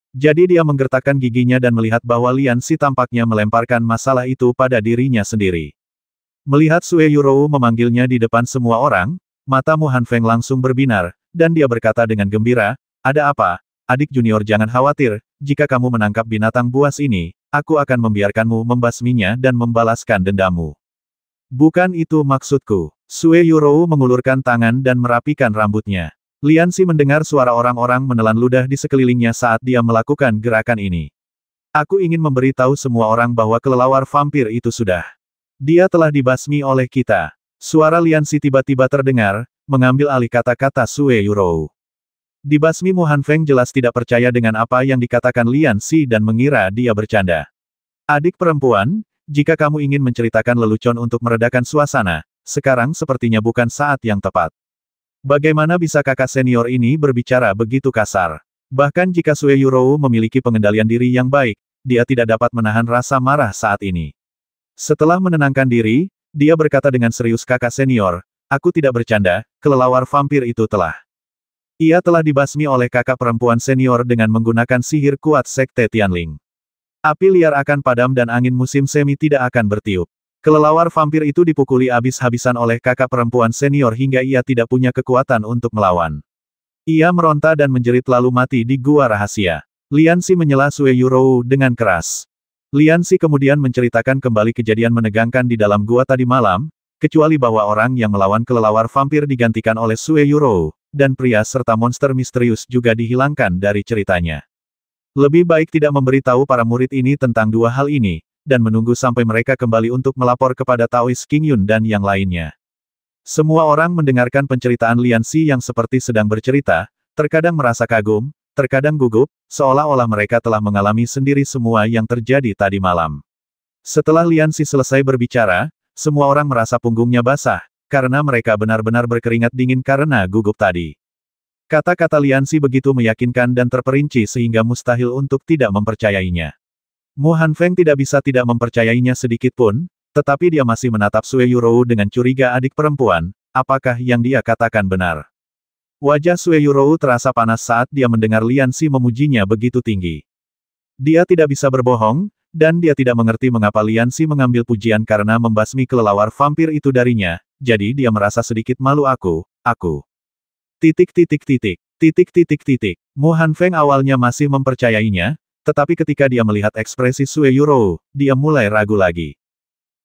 Jadi dia menggertakkan giginya dan melihat bahwa Liansi tampaknya melemparkan masalah itu pada dirinya sendiri. Melihat Sue Yurou memanggilnya di depan semua orang, mata Mu Hanfeng langsung berbinar, dan dia berkata dengan gembira, ada apa? Adik junior, jangan khawatir, jika kamu menangkap binatang buas ini, aku akan membiarkanmu membasminya dan membalaskan dendammu. Bukan itu maksudku. Sue Yurou mengulurkan tangan dan merapikan rambutnya. Liansi mendengar suara orang-orang menelan ludah di sekelilingnya saat dia melakukan gerakan ini. Aku ingin memberitahu semua orang bahwa kelelawar vampir itu sudah. Dia telah dibasmi oleh kita. Suara Liansi tiba-tiba terdengar, mengambil alih kata-kata Sue Yurou. Dibasmi? Mu Hanfeng jelas tidak percaya dengan apa yang dikatakan Liansi dan mengira dia bercanda. Adik perempuan, jika kamu ingin menceritakan lelucon untuk meredakan suasana, sekarang sepertinya bukan saat yang tepat. Bagaimana bisa kakak senior ini berbicara begitu kasar? Bahkan jika Sue Yurou memiliki pengendalian diri yang baik, dia tidak dapat menahan rasa marah saat ini. Setelah menenangkan diri, dia berkata dengan serius, kakak senior, aku tidak bercanda, kelelawar vampir itu telah. Ia telah dibasmi oleh kakak perempuan senior dengan menggunakan sihir kuat Sekte Tianling. Api liar akan padam dan angin musim semi tidak akan bertiup. Kelelawar vampir itu dipukuli habis-habisan oleh kakak perempuan senior hingga ia tidak punya kekuatan untuk melawan. Ia meronta dan menjerit lalu mati di gua rahasia. Liansi menyela Sue Yurou dengan keras. Liansi kemudian menceritakan kembali kejadian menegangkan di dalam gua tadi malam, kecuali bahwa orang yang melawan kelelawar vampir digantikan oleh Sue Yurou, dan pria serta monster misterius juga dihilangkan dari ceritanya. Lebih baik tidak memberitahu para murid ini tentang dua hal ini, dan menunggu sampai mereka kembali untuk melapor kepada Taoist King Yun dan yang lainnya. Semua orang mendengarkan penceritaan Liansi yang seperti sedang bercerita, terkadang merasa kagum, terkadang gugup, seolah-olah mereka telah mengalami sendiri semua yang terjadi tadi malam. Setelah Liansi selesai berbicara, semua orang merasa punggungnya basah, karena mereka benar-benar berkeringat dingin karena gugup tadi. Kata-kata Liansi begitu meyakinkan dan terperinci sehingga mustahil untuk tidak mempercayainya. Mu Hanfeng tidak bisa tidak mempercayainya sedikit pun, tetapi dia masih menatap Sue Yurou dengan curiga. Adik perempuan, apakah yang dia katakan benar? Wajah Sue Yurou terasa panas saat dia mendengar Liansi memujinya begitu tinggi. Dia tidak bisa berbohong, dan dia tidak mengerti mengapa Lian Xi mengambil pujian karena membasmi kelelawar vampir itu darinya, jadi dia merasa sedikit malu aku. Mu Hanfeng awalnya masih mempercayainya, tetapi ketika dia melihat ekspresi Sue Yurou, dia mulai ragu lagi.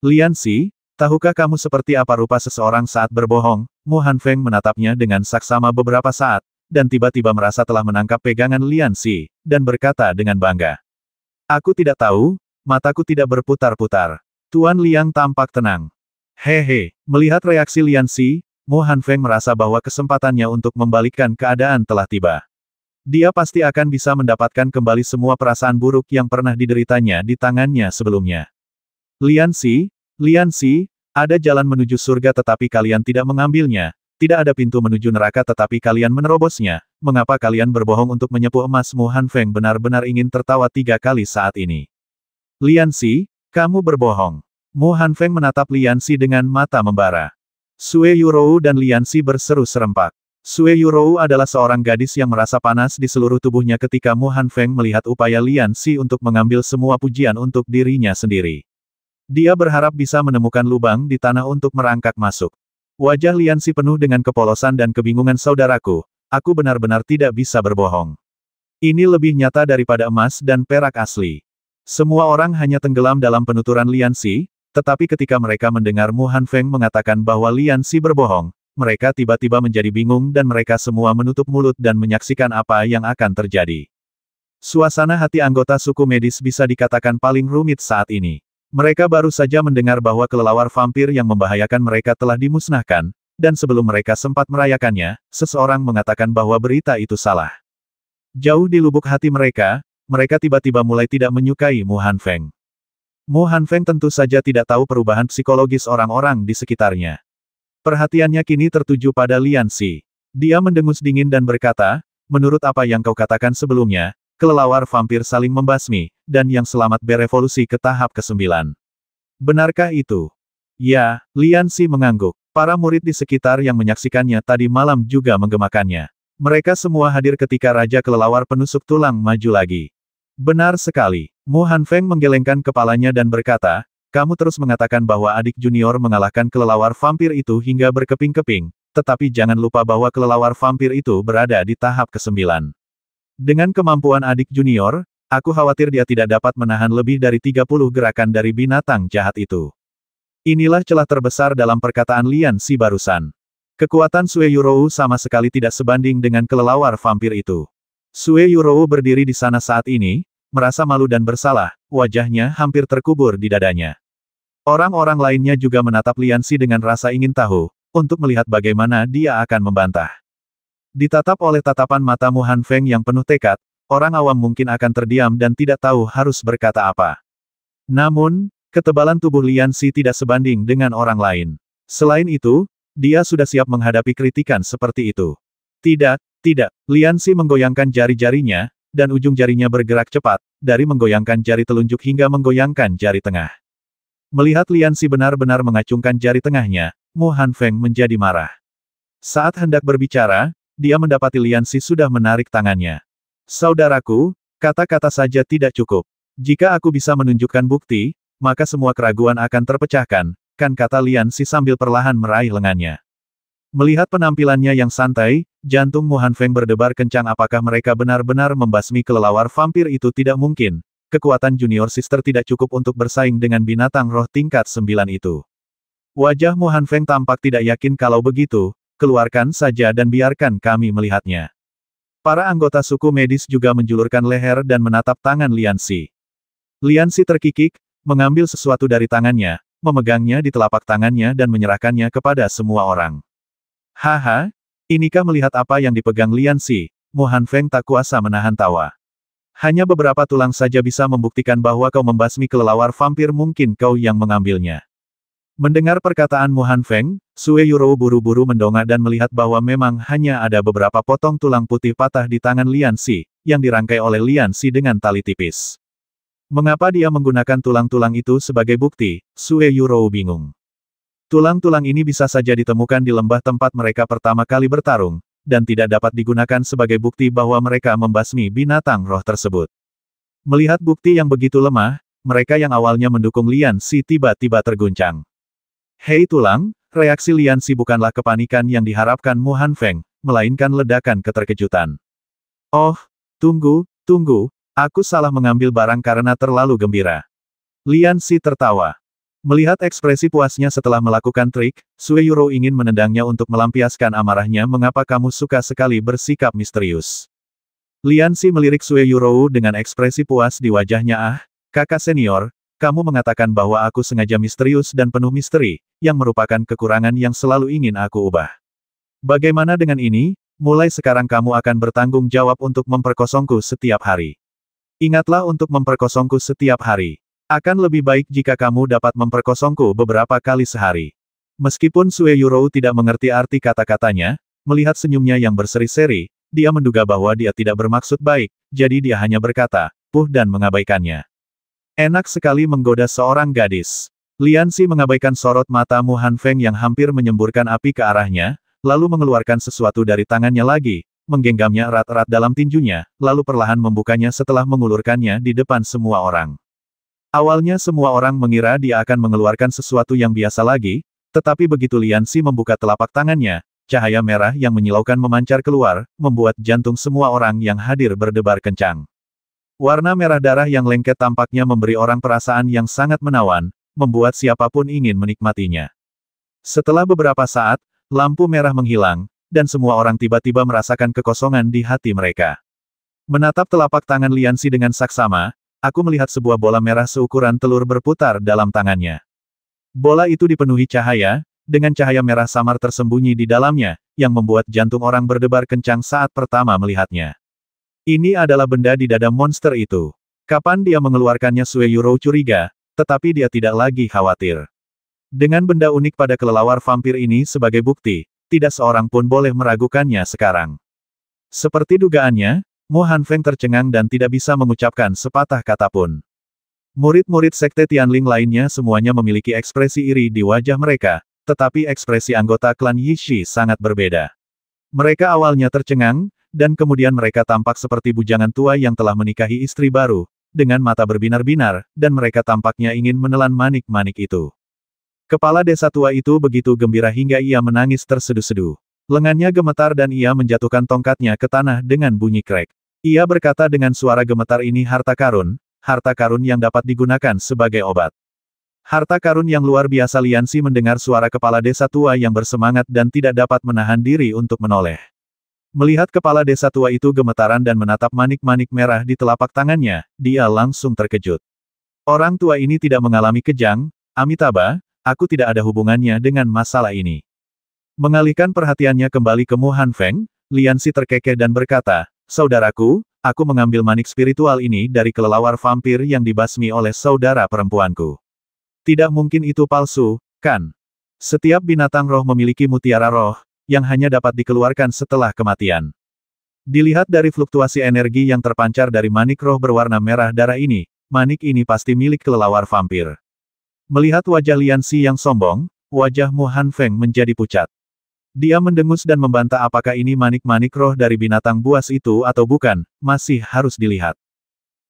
Lian Xi, tahukah kamu seperti apa rupa seseorang saat berbohong? Mu Hanfeng menatapnya dengan saksama beberapa saat, dan tiba-tiba merasa telah menangkap pegangan Lian Xi, dan berkata dengan bangga. Aku tidak tahu, mataku tidak berputar-putar. Tuan Liang tampak tenang. Hehe, melihat reaksi Lian Xi, Mu Hanfeng merasa bahwa kesempatannya untuk membalikkan keadaan telah tiba. Dia pasti akan bisa mendapatkan kembali semua perasaan buruk yang pernah dideritanya di tangannya sebelumnya. Lian Xi, ada jalan menuju surga tetapi kalian tidak mengambilnya. Tidak ada pintu menuju neraka tetapi kalian menerobosnya. Mengapa kalian berbohong untuk menyepu emas? Mu Hanfeng benar-benar ingin tertawa 3 kali saat ini. Lian Xi, kamu berbohong. Mu Hanfeng menatap Lian Xi dengan mata membara. Sue Yurou dan Lian Xi berseru serempak. Sue Yurou adalah seorang gadis yang merasa panas di seluruh tubuhnya ketika Mu Hanfeng melihat upaya Lian Xi untuk mengambil semua pujian untuk dirinya sendiri. Dia berharap bisa menemukan lubang di tanah untuk merangkak masuk. Wajah Lian Xi penuh dengan kepolosan dan kebingungan. Saudaraku, aku benar-benar tidak bisa berbohong. Ini lebih nyata daripada emas dan perak asli. Semua orang hanya tenggelam dalam penuturan Lian Xi, tetapi ketika mereka mendengar Mu Hanfeng mengatakan bahwa Lian Xi berbohong, mereka tiba-tiba menjadi bingung dan mereka semua menutup mulut dan menyaksikan apa yang akan terjadi. Suasana hati anggota suku medis bisa dikatakan paling rumit saat ini. Mereka baru saja mendengar bahwa kelelawar vampir yang membahayakan mereka telah dimusnahkan, dan sebelum mereka sempat merayakannya, seseorang mengatakan bahwa berita itu salah. Jauh di lubuk hati mereka tiba-tiba mulai tidak menyukai Mu Hanfeng. Mu Hanfeng tentu saja tidak tahu perubahan psikologis orang-orang di sekitarnya. Perhatiannya kini tertuju pada Lian Xi. Dia mendengus dingin dan berkata, menurut apa yang kau katakan sebelumnya, kelelawar vampir saling membasmi, dan yang selamat berevolusi ke tahap ke-9. Benarkah itu? Ya, Lian Xi mengangguk. Para murid di sekitar yang menyaksikannya tadi malam juga menggemakannya. Mereka semua hadir ketika Raja Kelelawar Penusuk Tulang maju lagi. Benar sekali. Mu Hanfeng menggelengkan kepalanya dan berkata, kamu terus mengatakan bahwa adik junior mengalahkan kelelawar vampir itu hingga berkeping-keping, tetapi jangan lupa bahwa kelelawar vampir itu berada di tahap ke-9. Dengan kemampuan adik junior, aku khawatir dia tidak dapat menahan lebih dari 30 gerakan dari binatang jahat itu. Inilah celah terbesar dalam perkataan Lian Xi barusan. Kekuatan Sue Yurou sama sekali tidak sebanding dengan kelelawar vampir itu. Sue Yurou berdiri di sana saat ini, merasa malu dan bersalah, wajahnya hampir terkubur di dadanya. Orang-orang lainnya juga menatap Lian Xi dengan rasa ingin tahu, untuk melihat bagaimana dia akan membantah. Ditatap oleh tatapan mata Mu Hanfeng yang penuh tekad, orang awam mungkin akan terdiam dan tidak tahu harus berkata apa. Namun, ketebalan tubuh Lian Xi tidak sebanding dengan orang lain. Selain itu, dia sudah siap menghadapi kritikan seperti itu. Tidak. Lian Xi menggoyangkan jari-jarinya, dan ujung jarinya bergerak cepat, dari menggoyangkan jari telunjuk hingga menggoyangkan jari tengah. Melihat Lian Xi benar-benar mengacungkan jari tengahnya, Mu Hanfeng menjadi marah. Saat hendak berbicara, dia mendapati Lian Xi sudah menarik tangannya. Saudaraku, kata-kata saja tidak cukup. Jika aku bisa menunjukkan bukti, maka semua keraguan akan terpecahkan, kan kata Lian Xi sambil perlahan meraih lengannya. Melihat penampilannya yang santai, jantung Mu Hanfeng berdebar kencang. Apakah mereka benar-benar membasmi kelelawar vampir itu? Tidak mungkin. Kekuatan junior sister tidak cukup untuk bersaing dengan binatang roh tingkat 9 itu. Wajah Mu Hanfeng tampak tidak yakin. Kalau begitu, keluarkan saja dan biarkan kami melihatnya. Para anggota suku medis juga menjulurkan leher dan menatap tangan Lian Xi. Lian Xi terkikik, mengambil sesuatu dari tangannya, memegangnya di telapak tangannya dan menyerahkannya kepada semua orang. Haha, inikah melihat apa yang dipegang Lian Xi? Mu Hanfeng tak kuasa menahan tawa. Hanya beberapa tulang saja bisa membuktikan bahwa kau membasmi kelelawar vampir. Mungkin kau yang mengambilnya. Mendengar perkataan Mu Hanfeng, Sue Yurou buru-buru mendongak dan melihat bahwa memang hanya ada beberapa potong tulang putih patah di tangan Lian Xi, yang dirangkai oleh Lian Xi dengan tali tipis. Mengapa dia menggunakan tulang-tulang itu sebagai bukti? Sue Yurou bingung. Tulang-tulang ini bisa saja ditemukan di lembah tempat mereka pertama kali bertarung, dan tidak dapat digunakan sebagai bukti bahwa mereka membasmi binatang roh tersebut. Melihat bukti yang begitu lemah, mereka yang awalnya mendukung Lian Xi tiba-tiba terguncang. Hei tulang, reaksi Lian Xi bukanlah kepanikan yang diharapkan Mu Hanfeng, melainkan ledakan keterkejutan. Oh, tunggu, aku salah mengambil barang karena terlalu gembira. Lian Xi tertawa. Melihat ekspresi puasnya setelah melakukan trik, Sue Yuro ingin menendangnya untuk melampiaskan amarahnya. Mengapa kamu suka sekali bersikap misterius? Lian Xi melirik Sue Yuro dengan ekspresi puas di wajahnya. Ah, kakak senior, kamu mengatakan bahwa aku sengaja misterius dan penuh misteri, yang merupakan kekurangan yang selalu ingin aku ubah. Bagaimana dengan ini? Mulai sekarang kamu akan bertanggung jawab untuk memperkosongku setiap hari. Ingatlah untuk memperkosongku setiap hari. Akan lebih baik jika kamu dapat memperkosongku beberapa kali sehari. Meskipun Sue Yuro tidak mengerti arti kata-katanya, melihat senyumnya yang berseri-seri, dia menduga bahwa dia tidak bermaksud baik, jadi dia hanya berkata, puh dan mengabaikannya. Enak sekali menggoda seorang gadis. Lian Xi mengabaikan sorot mata Mu Hanfeng yang hampir menyemburkan api ke arahnya, lalu mengeluarkan sesuatu dari tangannya lagi, menggenggamnya erat-erat dalam tinjunya, lalu perlahan membukanya setelah mengulurkannya di depan semua orang. Awalnya semua orang mengira dia akan mengeluarkan sesuatu yang biasa lagi, tetapi begitu Lian Xi membuka telapak tangannya, cahaya merah yang menyilaukan memancar keluar, membuat jantung semua orang yang hadir berdebar kencang. Warna merah darah yang lengket tampaknya memberi orang perasaan yang sangat menawan, membuat siapapun ingin menikmatinya. Setelah beberapa saat, lampu merah menghilang, dan semua orang tiba-tiba merasakan kekosongan di hati mereka. Menatap telapak tangan Lian Xi dengan saksama, aku melihat sebuah bola merah seukuran telur berputar dalam tangannya. Bola itu dipenuhi cahaya, dengan cahaya merah samar tersembunyi di dalamnya, yang membuat jantung orang berdebar kencang saat pertama melihatnya. Ini adalah benda di dada monster itu. Kapan dia mengeluarkannya? Sue Yuro curiga, tetapi dia tidak lagi khawatir. Dengan benda unik pada kelelawar vampir ini sebagai bukti, tidak seorang pun boleh meragukannya sekarang. Seperti dugaannya, Mu Hanfeng tercengang dan tidak bisa mengucapkan sepatah kata pun. Murid-murid Sekte Tianling lainnya semuanya memiliki ekspresi iri di wajah mereka, tetapi ekspresi anggota klan Yishi sangat berbeda. Mereka awalnya tercengang, dan kemudian mereka tampak seperti bujangan tua yang telah menikahi istri baru, dengan mata berbinar-binar, dan mereka tampaknya ingin menelan manik-manik itu. Kepala desa tua itu begitu gembira hingga ia menangis terseduh-seduh. Lengannya gemetar dan ia menjatuhkan tongkatnya ke tanah dengan bunyi krek. Ia berkata dengan suara gemetar, ini harta karun yang dapat digunakan sebagai obat. Harta karun yang luar biasa. Lian Xi mendengar suara kepala desa tua yang bersemangat dan tidak dapat menahan diri untuk menoleh. Melihat kepala desa tua itu gemetaran dan menatap manik-manik merah di telapak tangannya, dia langsung terkejut. Orang tua ini tidak mengalami kejang, Amitabha, aku tidak ada hubungannya dengan masalah ini. Mengalihkan perhatiannya kembali ke Mu Hanfeng, Lian Xi terkekeh dan berkata, saudaraku, aku mengambil manik spiritual ini dari kelelawar vampir yang dibasmi oleh saudara perempuanku. Tidak mungkin itu palsu, kan? Setiap binatang roh memiliki mutiara roh, yang hanya dapat dikeluarkan setelah kematian. Dilihat dari fluktuasi energi yang terpancar dari manik roh berwarna merah darah ini, manik ini pasti milik kelelawar vampir. Melihat wajah Lian Xi yang sombong, wajah Mu Hanfeng menjadi pucat. Dia mendengus dan membantah apakah ini manik-manik roh dari binatang buas itu atau bukan, masih harus dilihat.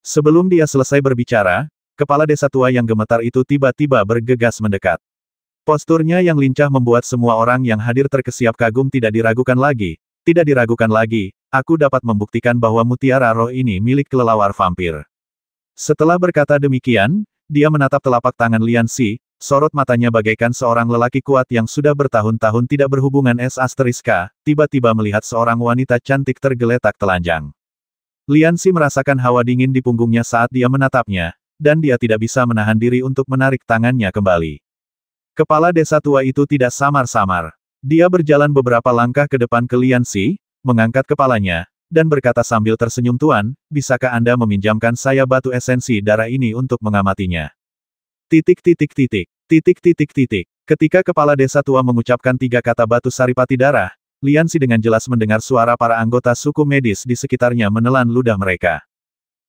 Sebelum dia selesai berbicara, kepala desa tua yang gemetar itu tiba-tiba bergegas mendekat. Posturnya yang lincah membuat semua orang yang hadir terkesiap kagum. Tidak diragukan lagi, aku dapat membuktikan bahwa mutiara roh ini milik kelelawar vampir. Setelah berkata demikian, dia menatap telapak tangan Lian Xi, sorot matanya bagaikan seorang lelaki kuat yang sudah bertahun-tahun tidak berhubungan tiba-tiba melihat seorang wanita cantik tergeletak telanjang. Lian Xi merasakan hawa dingin di punggungnya saat dia menatapnya, dan dia tidak bisa menahan diri untuk menarik tangannya kembali. Kepala desa tua itu tidak samar-samar. Dia berjalan beberapa langkah ke depan ke Lian Xi, mengangkat kepalanya, dan berkata sambil tersenyum, Tuan, bisakah Anda meminjamkan saya batu esensi darah ini untuk mengamatinya? Ketika kepala desa tua mengucapkan 3 kata batu saripati darah, Lian Xi dengan jelas mendengar suara para anggota suku medis di sekitarnya menelan ludah mereka.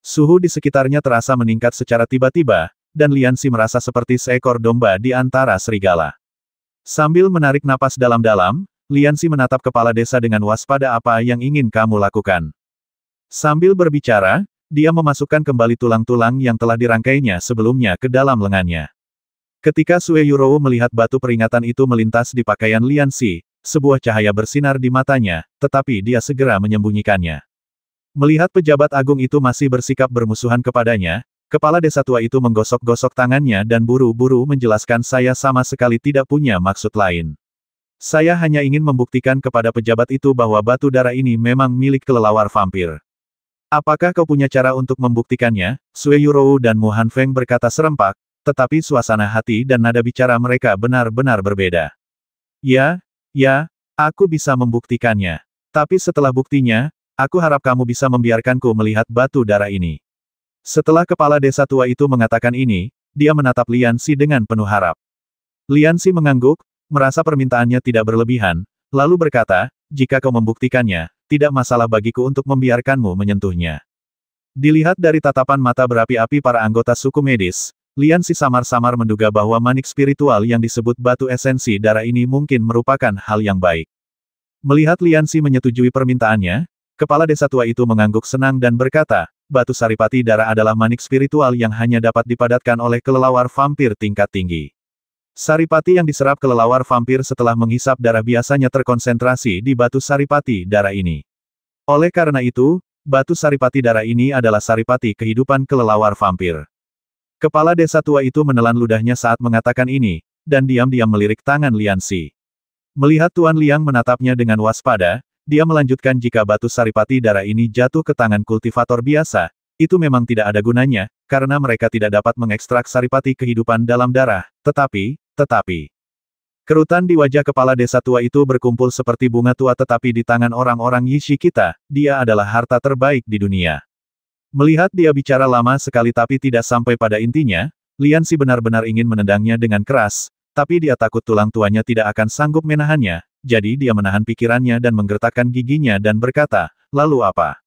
Suhu di sekitarnya terasa meningkat secara tiba-tiba, dan Lian Xi merasa seperti seekor domba di antara serigala. Sambil menarik napas dalam-dalam, Lian Xi menatap kepala desa dengan waspada. Apa yang ingin kamu lakukan? Sambil berbicara, dia memasukkan kembali tulang-tulang yang telah dirangkainya sebelumnya ke dalam lengannya. Ketika Sue Yurou melihat batu peringatan itu melintas di pakaian Lian Xi, sebuah cahaya bersinar di matanya, tetapi dia segera menyembunyikannya. Melihat pejabat agung itu masih bersikap bermusuhan kepadanya, kepala desa tua itu menggosok-gosok tangannya dan buru-buru menjelaskan, saya sama sekali tidak punya maksud lain. Saya hanya ingin membuktikan kepada pejabat itu bahwa batu darah ini memang milik kelelawar vampir. Apakah kau punya cara untuk membuktikannya? Sue Yurou dan Mu Hanfeng berkata serempak, tetapi suasana hati dan nada bicara mereka benar-benar berbeda. Ya, aku bisa membuktikannya. Tapi setelah buktinya, aku harap kamu bisa membiarkanku melihat batu darah ini. Setelah kepala desa tua itu mengatakan ini, dia menatap Lian Xi dengan penuh harap. Lian Xi mengangguk, merasa permintaannya tidak berlebihan, lalu berkata, jika kau membuktikannya, tidak masalah bagiku untuk membiarkanmu menyentuhnya. Dilihat dari tatapan mata berapi-api para anggota suku medis, Lian Xi samar-samar menduga bahwa manik spiritual yang disebut batu esensi darah ini mungkin merupakan hal yang baik. Melihat Lian Xi menyetujui permintaannya, kepala desa tua itu mengangguk senang dan berkata, batu saripati darah adalah manik spiritual yang hanya dapat dipadatkan oleh kelelawar vampir tingkat tinggi. Saripati yang diserap kelelawar vampir setelah menghisap darah biasanya terkonsentrasi di batu saripati darah ini. Oleh karena itu, batu saripati darah ini adalah saripati kehidupan kelelawar vampir. Kepala desa tua itu menelan ludahnya saat mengatakan ini, dan diam-diam melirik tangan Lian Xi. Melihat Tuan Liang menatapnya dengan waspada, dia melanjutkan, jika batu saripati darah ini jatuh ke tangan kultivator biasa, itu memang tidak ada gunanya, karena mereka tidak dapat mengekstrak saripati kehidupan dalam darah, tetapi, kerutan di wajah kepala desa tua itu berkumpul seperti bunga tua, tetapi di tangan orang-orang Yishi kita, dia adalah harta terbaik di dunia. Melihat dia bicara lama sekali tapi tidak sampai pada intinya, Lian Xi benar-benar ingin menendangnya dengan keras, tapi dia takut tulang tuanya tidak akan sanggup menahannya, jadi dia menahan pikirannya dan menggertakkan giginya dan berkata, lalu apa?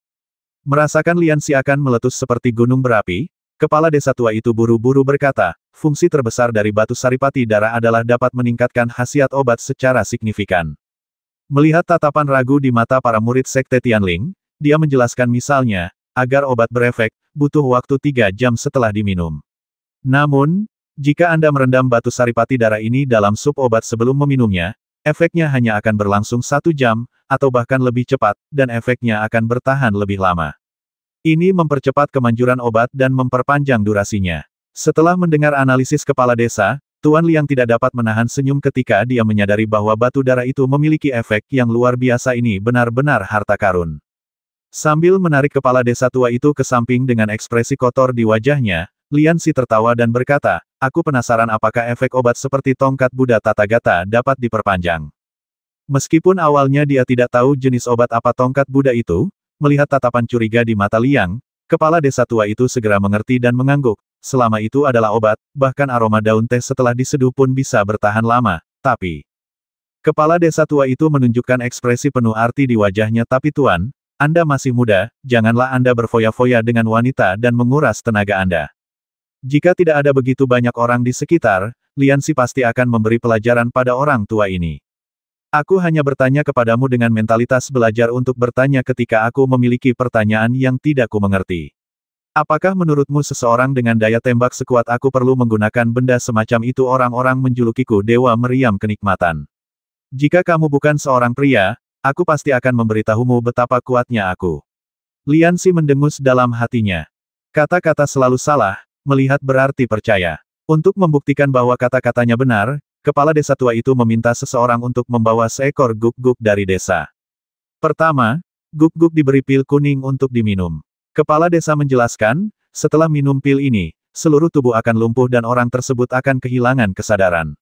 Merasakan Lian Xi akan meletus seperti gunung berapi, kepala desa tua itu buru-buru berkata, fungsi terbesar dari batu saripati darah adalah dapat meningkatkan khasiat obat secara signifikan. Melihat tatapan ragu di mata para murid Sekte Tianling, dia menjelaskan, misalnya, agar obat berefek, butuh waktu 3 jam setelah diminum. Namun, jika Anda merendam batu saripati darah ini dalam sup obat sebelum meminumnya, efeknya hanya akan berlangsung 1 jam, atau bahkan lebih cepat, dan efeknya akan bertahan lebih lama. Ini mempercepat kemanjuran obat dan memperpanjang durasinya. Setelah mendengar analisis kepala desa, Tuan Liang tidak dapat menahan senyum ketika dia menyadari bahwa batu darah itu memiliki efek yang luar biasa. Ini benar-benar harta karun. Sambil menarik kepala desa tua itu ke samping dengan ekspresi kotor di wajahnya, Lian Xi tertawa dan berkata, aku penasaran apakah efek obat seperti tongkat Buddha Tathagata dapat diperpanjang. Meskipun awalnya dia tidak tahu jenis obat apa tongkat Buddha itu, melihat tatapan curiga di mata Liang, kepala desa tua itu segera mengerti dan mengangguk. Selama itu adalah obat, bahkan aroma daun teh setelah diseduh pun bisa bertahan lama, tapi... Kepala desa tua itu menunjukkan ekspresi penuh arti di wajahnya. Tapi Tuan, Anda masih muda, janganlah Anda berfoya-foya dengan wanita dan menguras tenaga Anda. Jika tidak ada begitu banyak orang di sekitar, Lian Xi pasti akan memberi pelajaran pada orang tua ini. Aku hanya bertanya kepadamu dengan mentalitas belajar untuk bertanya ketika aku memiliki pertanyaan yang tidak ku mengerti. Apakah menurutmu seseorang dengan daya tembak sekuat aku perlu menggunakan benda semacam itu? Orang-orang menjulukiku dewa meriam kenikmatan. Jika kamu bukan seorang pria, aku pasti akan memberitahumu betapa kuatnya aku. Lian Xi mendengus dalam hatinya. Kata-kata selalu salah, melihat berarti percaya. Untuk membuktikan bahwa kata-katanya benar, kepala desa tua itu meminta seseorang untuk membawa seekor guk-guk dari desa. Pertama, guk-guk diberi pil kuning untuk diminum. Kepala desa menjelaskan, setelah minum pil ini, seluruh tubuh akan lumpuh dan orang tersebut akan kehilangan kesadaran.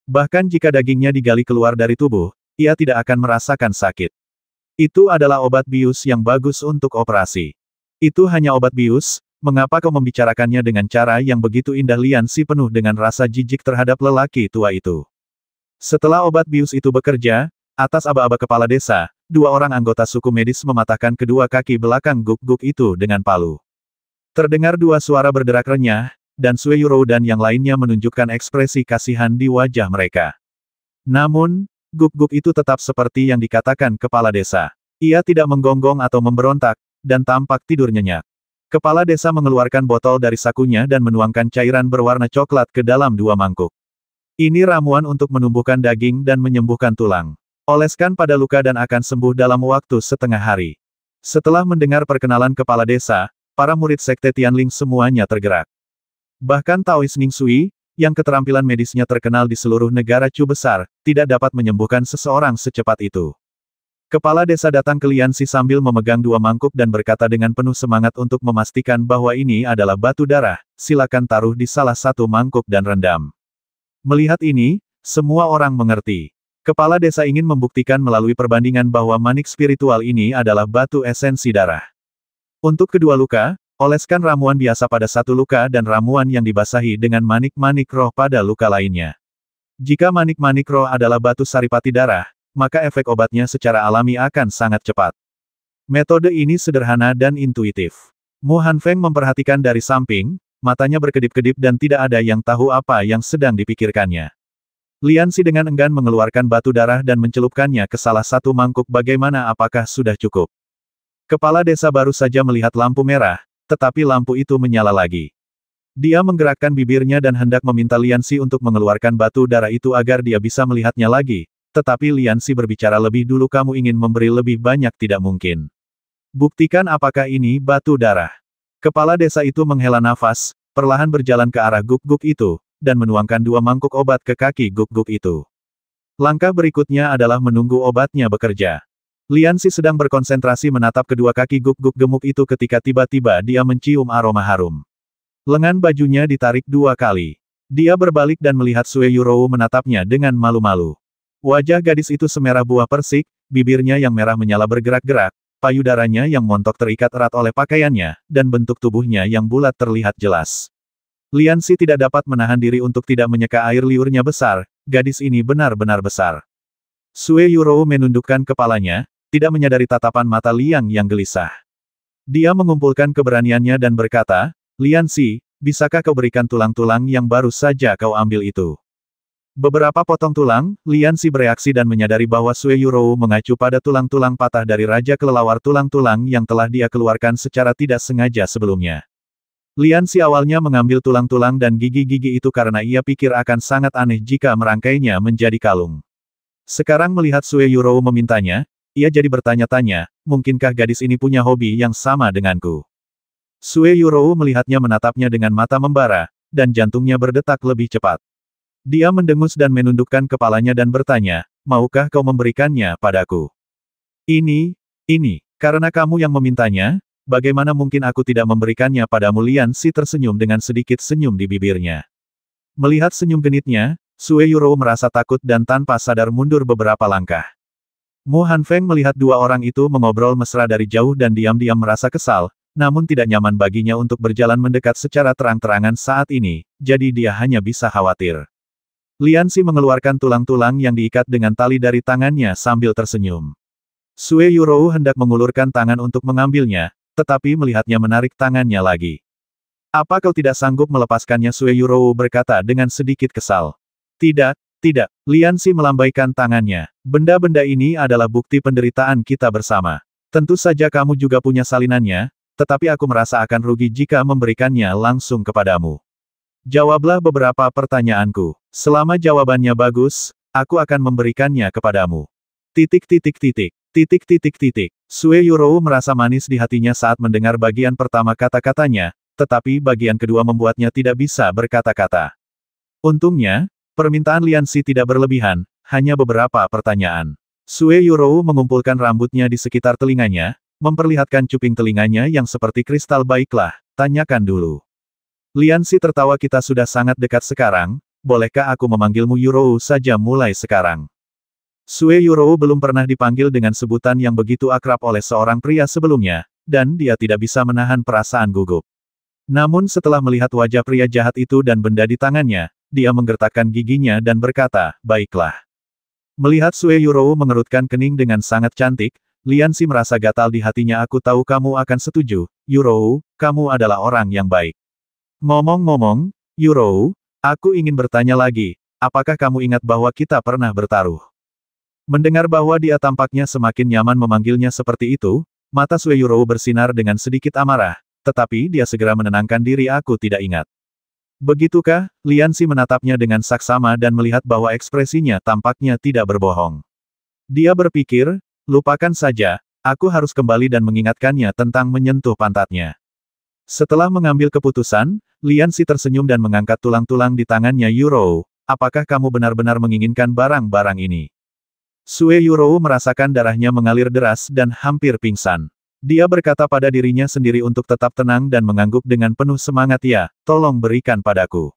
Bahkan jika dagingnya digali keluar dari tubuh, ia tidak akan merasakan sakit. Itu adalah obat bius yang bagus untuk operasi. Itu hanya obat bius, mengapa kau membicarakannya dengan cara yang begitu indah? Lian Xi penuh dengan rasa jijik terhadap lelaki tua itu. Setelah obat bius itu bekerja, atas aba-aba kepala desa, 2 orang anggota suku medis mematahkan kedua kaki belakang guk-guk itu dengan palu. Terdengar 2 suara berderak renyah, dan Sue Yurou dan yang lainnya menunjukkan ekspresi kasihan di wajah mereka. Namun, guk-guk itu tetap seperti yang dikatakan kepala desa. Ia tidak menggonggong atau memberontak, dan tampak tidur nyenyak. Kepala desa mengeluarkan botol dari sakunya dan menuangkan cairan berwarna coklat ke dalam 2 mangkuk. Ini ramuan untuk menumbuhkan daging dan menyembuhkan tulang. Oleskan pada luka dan akan sembuh dalam waktu setengah hari. Setelah mendengar perkenalan kepala desa, para murid sekte Tianling semuanya tergerak. Bahkan Taois Ningsui, yang keterampilan medisnya terkenal di seluruh negara Chu besar, tidak dapat menyembuhkan seseorang secepat itu. Kepala desa datang ke Lian Xi sambil memegang 2 mangkuk dan berkata dengan penuh semangat untuk memastikan bahwa ini adalah batu darah, silakan taruh di salah satu mangkuk dan rendam. Melihat ini, semua orang mengerti. Kepala desa ingin membuktikan melalui perbandingan bahwa manik spiritual ini adalah batu esensi darah. Untuk kedua luka, oleskan ramuan biasa pada satu luka dan ramuan yang dibasahi dengan manik-manik roh pada luka lainnya. Jika manik-manik roh adalah batu saripati darah, maka efek obatnya secara alami akan sangat cepat. Metode ini sederhana dan intuitif. Mu Hanfeng memperhatikan dari samping, matanya berkedip-kedip dan tidak ada yang tahu apa yang sedang dipikirkannya. Lian Xi dengan enggan mengeluarkan batu darah dan mencelupkannya ke salah satu mangkuk. Bagaimana, apakah sudah cukup? Kepala desa baru saja melihat lampu merah, tetapi lampu itu menyala lagi. Dia menggerakkan bibirnya dan hendak meminta Lian Xi untuk mengeluarkan batu darah itu agar dia bisa melihatnya lagi. Tetapi Lian Xi berbicara lebih dulu, kamu ingin memberi lebih banyak, tidak mungkin. Buktikan apakah ini batu darah. Kepala desa itu menghela nafas, perlahan berjalan ke arah guk-guk itu, dan menuangkan 2 mangkuk obat ke kaki guk-guk itu. Langkah berikutnya adalah menunggu obatnya bekerja. Lian Xi sedang berkonsentrasi menatap kedua kaki guk-guk gemuk itu ketika tiba-tiba dia mencium aroma harum. Lengan bajunya ditarik 2 kali. Dia berbalik dan melihat Sue Yurou menatapnya dengan malu-malu. Wajah gadis itu semerah buah persik, bibirnya yang merah menyala bergerak-gerak, payudaranya yang montok terikat erat oleh pakaiannya, dan bentuk tubuhnya yang bulat terlihat jelas. Lian Xi tidak dapat menahan diri untuk tidak menyeka air liurnya besar, gadis ini benar-benar besar. Sue Yurou menundukkan kepalanya, tidak menyadari tatapan mata Liang yang gelisah. Dia mengumpulkan keberaniannya dan berkata, Lian Xi, bisakah kau berikan tulang-tulang yang baru saja kau ambil itu? Beberapa potong tulang, Lian Xi bereaksi dan menyadari bahwa Sue Yurou mengacu pada tulang-tulang patah dari Raja Kelelawar, tulang-tulang yang telah dia keluarkan secara tidak sengaja sebelumnya. Lian Xi awalnya mengambil tulang-tulang dan gigi-gigi itu karena ia pikir akan sangat aneh jika merangkainya menjadi kalung. Sekarang melihat Sue Yurou memintanya, ia jadi bertanya-tanya, mungkinkah gadis ini punya hobi yang sama denganku? Sue Yurou melihatnya menatapnya dengan mata membara, dan jantungnya berdetak lebih cepat. Dia mendengus dan menundukkan kepalanya dan bertanya, maukah kau memberikannya padaku? Ini, karena kamu yang memintanya, bagaimana mungkin aku tidak memberikannya padamu? Lian Xi tersenyum dengan sedikit senyum di bibirnya. Melihat senyum genitnya, Sue Yurou merasa takut dan tanpa sadar mundur beberapa langkah. Mu Hanfeng melihat 2 orang itu mengobrol mesra dari jauh dan diam-diam merasa kesal, namun tidak nyaman baginya untuk berjalan mendekat secara terang-terangan saat ini, jadi dia hanya bisa khawatir. Lian Xi mengeluarkan tulang-tulang yang diikat dengan tali dari tangannya sambil tersenyum. Sue Yurou hendak mengulurkan tangan untuk mengambilnya, tetapi melihatnya menarik tangannya lagi. Apa kau tidak sanggup melepaskannya? Sue Yurou berkata dengan sedikit kesal. Tidak. Lian Xi melambaikan tangannya. Benda-benda ini adalah bukti penderitaan kita bersama. Tentu saja kamu juga punya salinannya, tetapi aku merasa akan rugi jika memberikannya langsung kepadamu. Jawablah beberapa pertanyaanku. Selama jawabannya bagus, aku akan memberikannya kepadamu. Sue Yurou merasa manis di hatinya saat mendengar bagian pertama kata-katanya, tetapi bagian kedua membuatnya tidak bisa berkata-kata. Untungnya, permintaan Lian Xi tidak berlebihan, hanya beberapa pertanyaan. Sue Yurou mengumpulkan rambutnya di sekitar telinganya, memperlihatkan cuping telinganya yang seperti kristal. Baiklah, tanyakan dulu. Lian Xi tertawa, kita sudah sangat dekat sekarang, bolehkah aku memanggilmu Yurou saja mulai sekarang? Sue Yurou belum pernah dipanggil dengan sebutan yang begitu akrab oleh seorang pria sebelumnya, dan dia tidak bisa menahan perasaan gugup. Namun setelah melihat wajah pria jahat itu dan benda di tangannya, dia menggertakkan giginya dan berkata, baiklah. Melihat Sue Yurou mengerutkan kening dengan sangat cantik, Lian Xi merasa gatal di hatinya. Aku tahu kamu akan setuju, Yurou, kamu adalah orang yang baik. Ngomong-ngomong, Yurou, aku ingin bertanya lagi, apakah kamu ingat bahwa kita pernah bertaruh? Mendengar bahwa dia tampaknya semakin nyaman memanggilnya seperti itu, mata Sue Yurou bersinar dengan sedikit amarah, tetapi dia segera menenangkan diri, aku tidak ingat. Begitukah? Liansi menatapnya dengan saksama dan melihat bahwa ekspresinya tampaknya tidak berbohong. Dia berpikir, lupakan saja, aku harus kembali dan mengingatkannya tentang menyentuh pantatnya. Setelah mengambil keputusan, Liansi tersenyum dan mengangkat tulang-tulang di tangannya. Yurou, apakah kamu benar-benar menginginkan barang-barang ini? Sue Yurou merasakan darahnya mengalir deras dan hampir pingsan. Dia berkata pada dirinya sendiri untuk tetap tenang dan mengangguk dengan penuh semangat. Ya, tolong berikan padaku.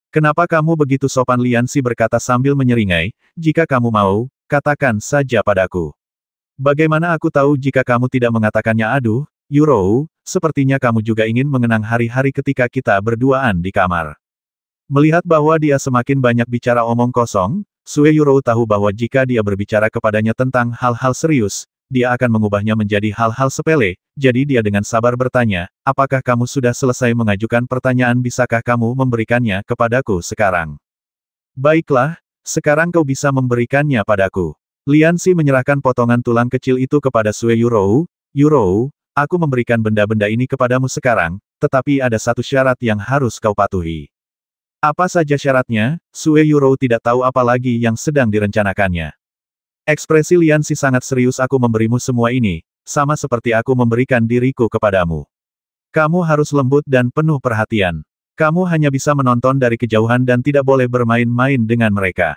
Kenapa kamu begitu sopan? Liansi berkata sambil menyeringai, jika kamu mau, katakan saja padaku. Bagaimana aku tahu jika kamu tidak mengatakannya? Aduh, Yurou, sepertinya kamu juga ingin mengenang hari-hari ketika kita berduaan di kamar. Melihat bahwa dia semakin banyak bicara omong kosong, Sue Yurou tahu bahwa jika dia berbicara kepadanya tentang hal-hal serius, dia akan mengubahnya menjadi hal-hal sepele, jadi dia dengan sabar bertanya, apakah kamu sudah selesai mengajukan pertanyaan? Bisakah kamu memberikannya kepadaku sekarang? Baiklah, sekarang kau bisa memberikannya padaku. Liansi menyerahkan potongan tulang kecil itu kepada Sue Yurou. Yurou, aku memberikan benda-benda ini kepadamu sekarang, tetapi ada satu syarat yang harus kau patuhi. Apa saja syaratnya? Sue Yurou tidak tahu apa lagi yang sedang direncanakannya. Ekspresi Liansi sangat serius. Aku memberimu semua ini, sama seperti aku memberikan diriku kepadamu. Kamu harus lembut dan penuh perhatian. Kamu hanya bisa menonton dari kejauhan dan tidak boleh bermain-main dengan mereka.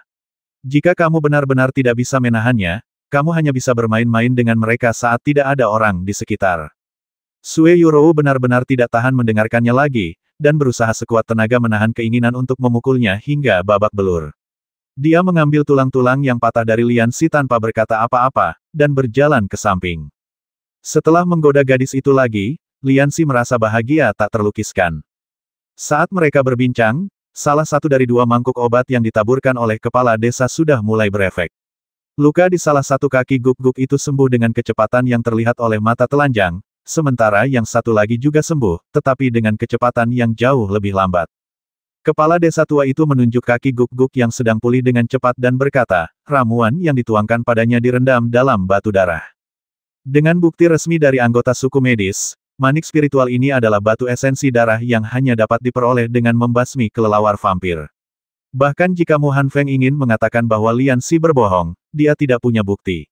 Jika kamu benar-benar tidak bisa menahannya, kamu hanya bisa bermain-main dengan mereka saat tidak ada orang di sekitar. Sue Yurou benar-benar tidak tahan mendengarkannya lagi, dan berusaha sekuat tenaga menahan keinginan untuk memukulnya hingga babak belur. Dia mengambil tulang-tulang yang patah dari Liansi tanpa berkata apa-apa, dan berjalan ke samping. Setelah menggoda gadis itu lagi, Liansi merasa bahagia tak terlukiskan. Saat mereka berbincang, salah satu dari dua mangkuk obat yang ditaburkan oleh kepala desa sudah mulai berefek. Luka di salah satu kaki Guk-Guk itu sembuh dengan kecepatan yang terlihat oleh mata telanjang, sementara yang satu lagi juga sembuh, tetapi dengan kecepatan yang jauh lebih lambat. Kepala desa tua itu menunjuk kaki Guk-Guk yang sedang pulih dengan cepat dan berkata, ramuan yang dituangkan padanya direndam dalam batu darah. Dengan bukti resmi dari anggota suku medis, manik spiritual ini adalah batu esensi darah yang hanya dapat diperoleh dengan membasmi kelelawar vampir. Bahkan jika Mu Hanfeng ingin mengatakan bahwa Liansi berbohong, dia tidak punya bukti.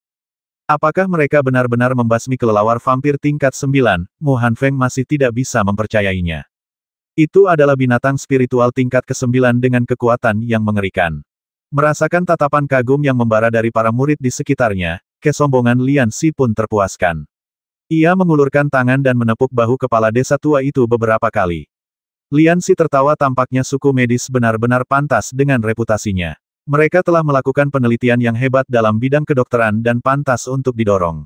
Apakah mereka benar-benar membasmi kelelawar vampir tingkat 9, Mu Hanfeng masih tidak bisa mempercayainya. Itu adalah binatang spiritual tingkat ke-9 dengan kekuatan yang mengerikan. Merasakan tatapan kagum yang membara dari para murid di sekitarnya, kesombongan Liansi pun terpuaskan. Ia mengulurkan tangan dan menepuk bahu kepala desa tua itu beberapa kali. Liansi tertawa, tampaknya suku medis benar-benar pantas dengan reputasinya. Mereka telah melakukan penelitian yang hebat dalam bidang kedokteran dan pantas untuk didorong.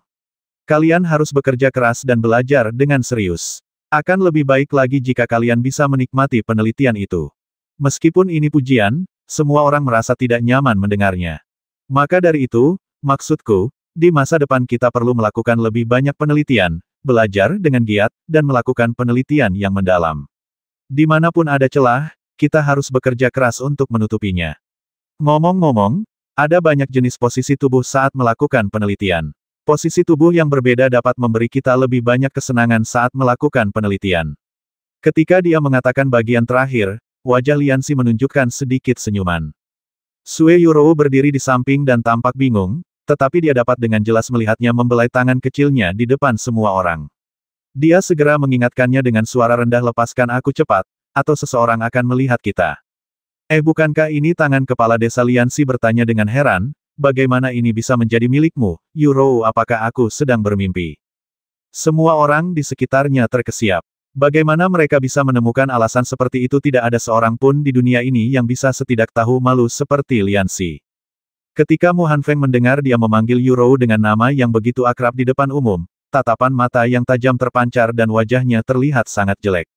Kalian harus bekerja keras dan belajar dengan serius. Akan lebih baik lagi jika kalian bisa menikmati penelitian itu. Meskipun ini pujian, semua orang merasa tidak nyaman mendengarnya. Maka dari itu, maksudku, di masa depan kita perlu melakukan lebih banyak penelitian, belajar dengan giat, dan melakukan penelitian yang mendalam. Dimanapun ada celah, kita harus bekerja keras untuk menutupinya. Ngomong-ngomong, ada banyak jenis posisi tubuh saat melakukan penelitian. Posisi tubuh yang berbeda dapat memberi kita lebih banyak kesenangan saat melakukan penelitian. Ketika dia mengatakan bagian terakhir, wajah Liansi menunjukkan sedikit senyuman. Sue Yurou berdiri di samping dan tampak bingung, tetapi dia dapat dengan jelas melihatnya membelai tangan kecilnya di depan semua orang. Dia segera mengingatkannya dengan suara rendah, lepaskan aku cepat, atau seseorang akan melihat kita. Bukankah ini tangan kepala desa? Liansi bertanya dengan heran, bagaimana ini bisa menjadi milikmu, Yurou? Apakah aku sedang bermimpi? Semua orang di sekitarnya terkesiap. Bagaimana mereka bisa menemukan alasan seperti itu? Tidak ada seorang pun di dunia ini yang bisa setidak tahu malu seperti Liansi. Ketika Mu Hanfeng mendengar dia memanggil Yurou dengan nama yang begitu akrab di depan umum, tatapan mata yang tajam terpancar dan wajahnya terlihat sangat jelek.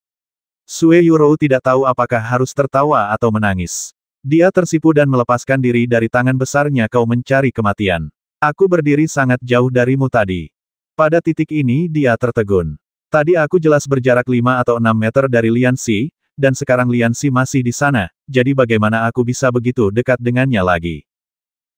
Sue Yurou tidak tahu apakah harus tertawa atau menangis. Dia tersipu dan melepaskan diri dari tangan besarnya. Kau mencari kematian. Aku berdiri sangat jauh darimu tadi. Pada titik ini dia tertegun. Tadi aku jelas berjarak 5 atau 6 meter dari Liansi, dan sekarang Liansi masih di sana, jadi bagaimana aku bisa begitu dekat dengannya lagi?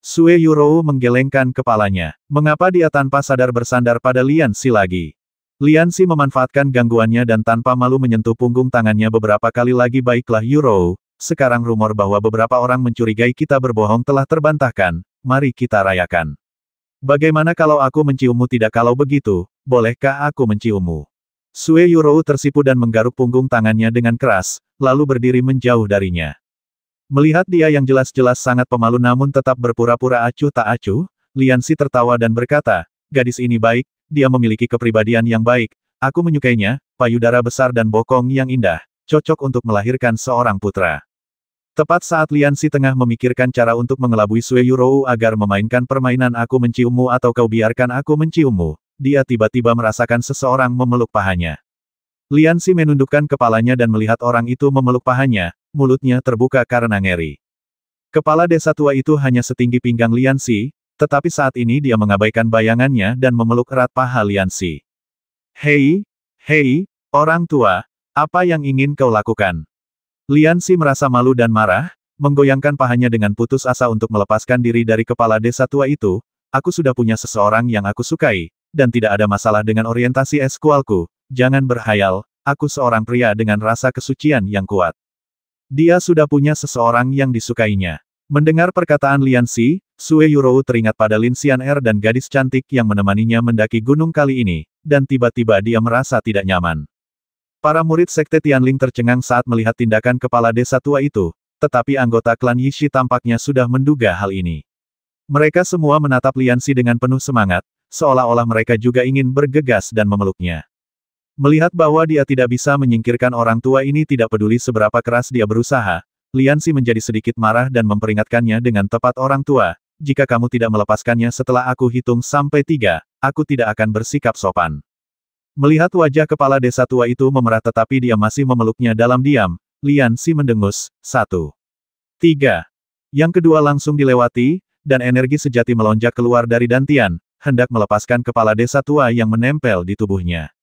Sue Yurou menggelengkan kepalanya. Mengapa dia tanpa sadar bersandar pada Liansi lagi? Lian Xi memanfaatkan gangguannya dan tanpa malu menyentuh punggung tangannya beberapa kali lagi. Baiklah Yuro, sekarang rumor bahwa beberapa orang mencurigai kita berbohong telah terbantahkan, mari kita rayakan. Bagaimana kalau aku menciummu? Tidak, kalau begitu, bolehkah aku menciummu? Sue Yuro tersipu dan menggaruk punggung tangannya dengan keras, lalu berdiri menjauh darinya. Melihat dia yang jelas-jelas sangat pemalu namun tetap berpura-pura acuh tak acuh, Lian Xi tertawa dan berkata, gadis ini baik, dia memiliki kepribadian yang baik, aku menyukainya, payudara besar dan bokong yang indah, cocok untuk melahirkan seorang putra. Tepat saat Lian Xi tengah memikirkan cara untuk mengelabui Sue Yuro agar memainkan permainan aku menciummu atau kau biarkan aku menciummu, dia tiba-tiba merasakan seseorang memeluk pahanya. Lian Xi menundukkan kepalanya dan melihat orang itu memeluk pahanya, mulutnya terbuka karena ngeri. Kepala desa tua itu hanya setinggi pinggang Lian Xi, tetapi saat ini dia mengabaikan bayangannya dan memeluk erat paha Lian Xi. Hei, orang tua, apa yang ingin kau lakukan? Lian Xi merasa malu dan marah, menggoyangkan pahanya dengan putus asa untuk melepaskan diri dari kepala desa tua itu. Aku sudah punya seseorang yang aku sukai, dan tidak ada masalah dengan orientasi seksualku. Jangan berhayal, aku seorang pria dengan rasa kesucian yang kuat. Dia sudah punya seseorang yang disukainya. Mendengar perkataan Lian Xi, Sue Yuro teringat pada Lin Xian'er dan gadis cantik yang menemaninya mendaki gunung kali ini, dan tiba-tiba dia merasa tidak nyaman. Para murid Sekte Tianling tercengang saat melihat tindakan kepala desa tua itu, tetapi anggota klan Yishi tampaknya sudah menduga hal ini. Mereka semua menatap Lian Xi dengan penuh semangat, seolah-olah mereka juga ingin bergegas dan memeluknya. Melihat bahwa dia tidak bisa menyingkirkan orang tua ini, tidak peduli seberapa keras dia berusaha, Lian Xi menjadi sedikit marah dan memperingatkannya dengan tepat, orang tua, jika kamu tidak melepaskannya setelah aku hitung sampai 3, aku tidak akan bersikap sopan. Melihat wajah kepala desa tua itu memerah tetapi dia masih memeluknya dalam diam, Lian Xi mendengus, 1, 3. Yang kedua langsung dilewati, dan energi sejati melonjak keluar dari dantian, hendak melepaskan kepala desa tua yang menempel di tubuhnya.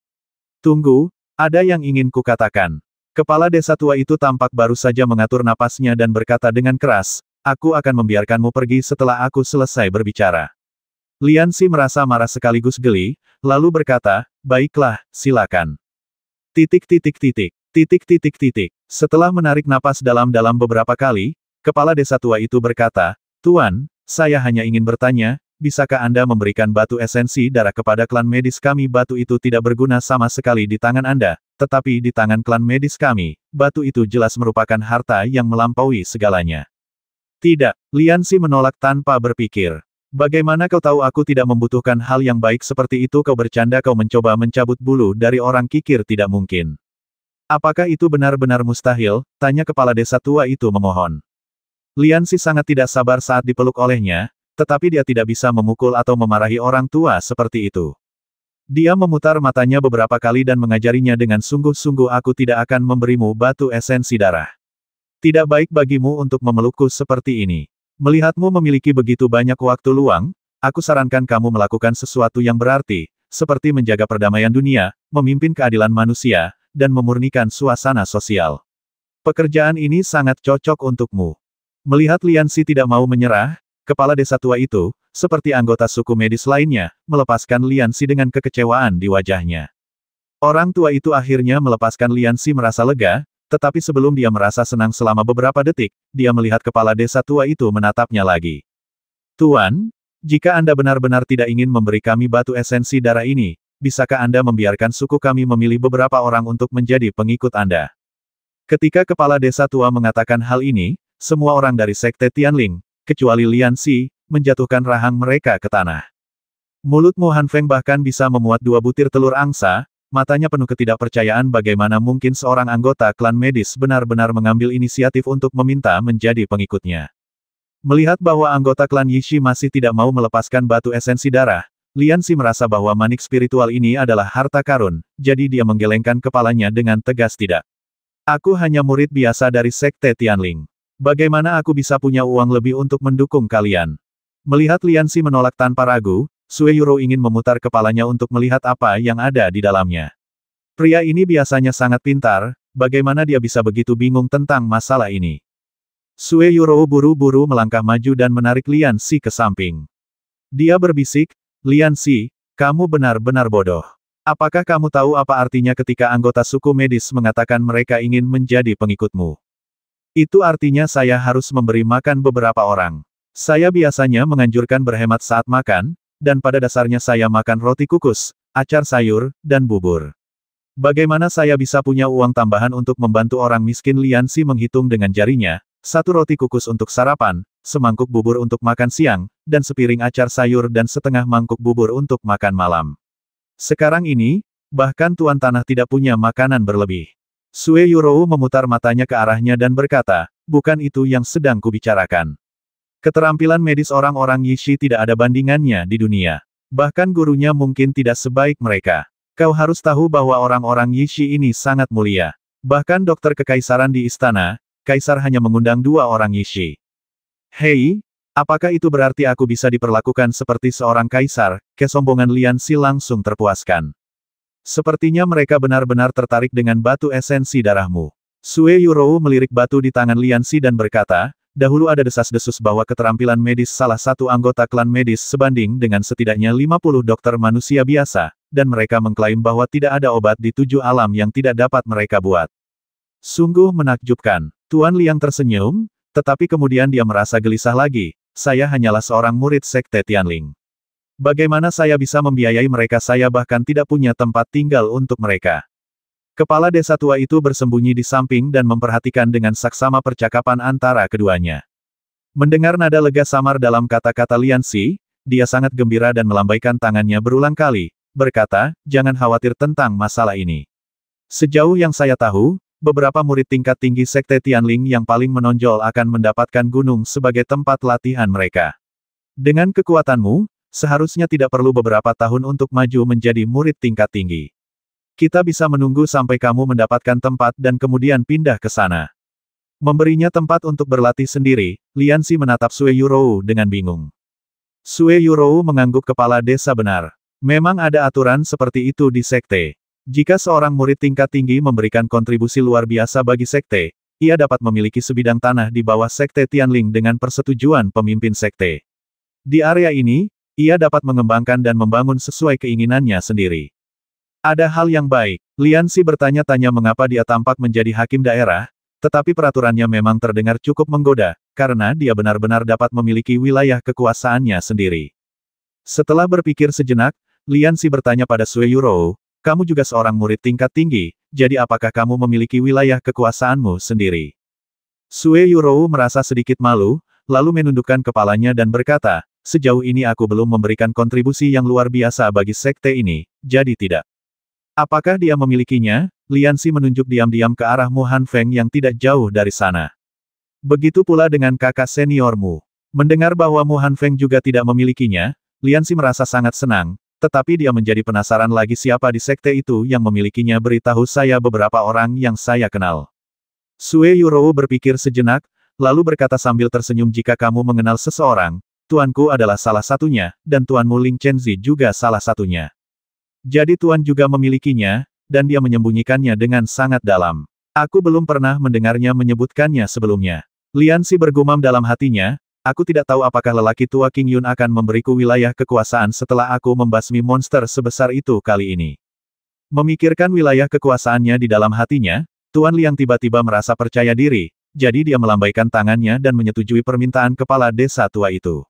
Tunggu, ada yang ingin kukatakan. Kepala desa tua itu tampak baru saja mengatur napasnya dan berkata dengan keras, aku akan membiarkanmu pergi setelah aku selesai berbicara. Lian Xi merasa marah sekaligus geli, lalu berkata, baiklah, silakan. Setelah menarik napas dalam-dalam beberapa kali, kepala desa tua itu berkata, Tuan, saya hanya ingin bertanya, bisakah Anda memberikan batu esensi darah kepada klan medis kami? Batu itu tidak berguna sama sekali di tangan Anda, tetapi di tangan klan medis kami, batu itu jelas merupakan harta yang melampaui segalanya. Tidak, Lian Xi menolak tanpa berpikir. Bagaimana kau tahu aku tidak membutuhkan hal yang baik seperti itu? Kau bercanda, kau mencoba mencabut bulu dari orang kikir, tidak mungkin. Apakah itu benar-benar mustahil? Tanya kepala desa tua itu memohon. Lian Xi sangat tidak sabar saat dipeluk olehnya, tetapi dia tidak bisa memukul atau memarahi orang tua seperti itu. Dia memutar matanya beberapa kali dan mengajarinya dengan sungguh-sungguh, aku tidak akan memberimu batu esensi darah. Tidak baik bagimu untuk memelukku seperti ini. Melihatmu memiliki begitu banyak waktu luang, aku sarankan kamu melakukan sesuatu yang berarti, seperti menjaga perdamaian dunia, memimpin keadilan manusia, dan memurnikan suasana sosial. Pekerjaan ini sangat cocok untukmu. Melihat Lian Xi tidak mau menyerah, kepala desa tua itu, seperti anggota suku medis lainnya, melepaskan Lian Xi dengan kekecewaan di wajahnya. Orang tua itu akhirnya melepaskan Lian Xi merasa lega, tetapi sebelum dia merasa senang selama beberapa detik, dia melihat kepala desa tua itu menatapnya lagi. Tuan, jika Anda benar-benar tidak ingin memberi kami batu esensi darah ini, bisakah Anda membiarkan suku kami memilih beberapa orang untuk menjadi pengikut Anda? Ketika kepala desa tua mengatakan hal ini, semua orang dari Sekte Tianling, kecuali Lian Xi, menjatuhkan rahang mereka ke tanah. Mulut Mu Hanfeng bahkan bisa memuat 2 butir telur angsa, matanya penuh ketidakpercayaan. Bagaimana mungkin seorang anggota klan medis benar-benar mengambil inisiatif untuk meminta menjadi pengikutnya. Melihat bahwa anggota klan Yishi masih tidak mau melepaskan batu esensi darah, Lian Xi merasa bahwa manik spiritual ini adalah harta karun, jadi dia menggelengkan kepalanya dengan tegas. Tidak. Aku hanya murid biasa dari Sekte Tianling. Bagaimana aku bisa punya uang lebih untuk mendukung kalian? Melihat Lian Xi menolak tanpa ragu, Sue Yuro ingin memutar kepalanya untuk melihat apa yang ada di dalamnya. Pria ini biasanya sangat pintar, bagaimana dia bisa begitu bingung tentang masalah ini? Sue Yuro buru-buru melangkah maju dan menarik Lian Xi ke samping. Dia berbisik, Lian Xi, kamu benar-benar bodoh. Apakah kamu tahu apa artinya ketika anggota suku medis mengatakan mereka ingin menjadi pengikutmu? Itu artinya saya harus memberi makan beberapa orang. Saya biasanya menganjurkan berhemat saat makan, dan pada dasarnya saya makan roti kukus, acar sayur, dan bubur. Bagaimana saya bisa punya uang tambahan untuk membantu orang miskin? Liansi menghitung dengan jarinya, satu roti kukus untuk sarapan, semangkuk bubur untuk makan siang, dan sepiring acar sayur dan setengah mangkuk bubur untuk makan malam. Sekarang ini, bahkan Tuan Tanah tidak punya makanan berlebih. Sue Yurou memutar matanya ke arahnya dan berkata, bukan itu yang sedang kubicarakan. Keterampilan medis orang-orang Yishi tidak ada bandingannya di dunia. Bahkan gurunya mungkin tidak sebaik mereka. Kau harus tahu bahwa orang-orang Yishi ini sangat mulia. Bahkan dokter kekaisaran di istana, kaisar hanya mengundang 2 orang Yishi. Hei, apakah itu berarti aku bisa diperlakukan seperti seorang kaisar? Kesombongan Liansi langsung terpuaskan. Sepertinya mereka benar-benar tertarik dengan batu esensi darahmu. Sue Yurou melirik batu di tangan Liansi dan berkata, dahulu ada desas-desus bahwa keterampilan medis salah satu anggota klan medis sebanding dengan setidaknya 50 dokter manusia biasa, dan mereka mengklaim bahwa tidak ada obat di 7 alam yang tidak dapat mereka buat. Sungguh menakjubkan. Tuan Liang tersenyum, tetapi kemudian dia merasa gelisah lagi, saya hanyalah seorang murid sekte Tianling. Bagaimana saya bisa membiayai mereka? Saya bahkan tidak punya tempat tinggal untuk mereka. Kepala desa tua itu bersembunyi di samping dan memperhatikan dengan saksama percakapan antara keduanya. Mendengar nada lega samar dalam kata-kata Liansi, dia sangat gembira dan melambaikan tangannya berulang kali, berkata, jangan khawatir tentang masalah ini. Sejauh yang saya tahu, beberapa murid tingkat tinggi sekte Tianling yang paling menonjol akan mendapatkan gunung sebagai tempat latihan mereka. Dengan kekuatanmu, seharusnya tidak perlu beberapa tahun untuk maju menjadi murid tingkat tinggi. Kita bisa menunggu sampai kamu mendapatkan tempat dan kemudian pindah ke sana. Memberinya tempat untuk berlatih sendiri, Liansi menatap Sue Yurou dengan bingung. Sue Yurou mengangguk kepala desa benar. Memang ada aturan seperti itu di sekte. Jika seorang murid tingkat tinggi memberikan kontribusi luar biasa bagi sekte, ia dapat memiliki sebidang tanah di bawah sekte Tianling dengan persetujuan pemimpin sekte. Di area ini, ia dapat mengembangkan dan membangun sesuai keinginannya sendiri. Ada hal yang baik. Liansi bertanya-tanya mengapa dia tampak menjadi hakim daerah, tetapi peraturannya memang terdengar cukup menggoda, karena dia benar-benar dapat memiliki wilayah kekuasaannya sendiri. Setelah berpikir sejenak, Liansi bertanya pada Sue Yurou, kamu juga seorang murid tingkat tinggi, jadi apakah kamu memiliki wilayah kekuasaanmu sendiri? Sue Yurou merasa sedikit malu, lalu menundukkan kepalanya dan berkata, sejauh ini aku belum memberikan kontribusi yang luar biasa bagi sekte ini, jadi tidak. Apakah dia memilikinya? Liansi menunjuk diam-diam ke arah Mu Hanfeng yang tidak jauh dari sana. Begitu pula dengan kakak seniormu. Mendengar bahwa Mu Hanfeng juga tidak memilikinya, Liansi merasa sangat senang, tetapi dia menjadi penasaran lagi siapa di sekte itu yang memilikinya. Beritahu saya beberapa orang yang saya kenal. Sue Yurou berpikir sejenak, lalu berkata sambil tersenyum, jika kamu mengenal seseorang, tuanku adalah salah satunya, dan tuanmu Ling Chenzi juga salah satunya. Jadi tuan juga memilikinya, dan dia menyembunyikannya dengan sangat dalam. Aku belum pernah mendengarnya menyebutkannya sebelumnya. Liansi bergumam dalam hatinya, aku tidak tahu apakah lelaki tua King Yun akan memberiku wilayah kekuasaan setelah aku membasmi monster sebesar itu kali ini. Memikirkan wilayah kekuasaannya di dalam hatinya, Tuan Liang tiba-tiba merasa percaya diri, jadi dia melambaikan tangannya dan menyetujui permintaan kepala desa tua itu.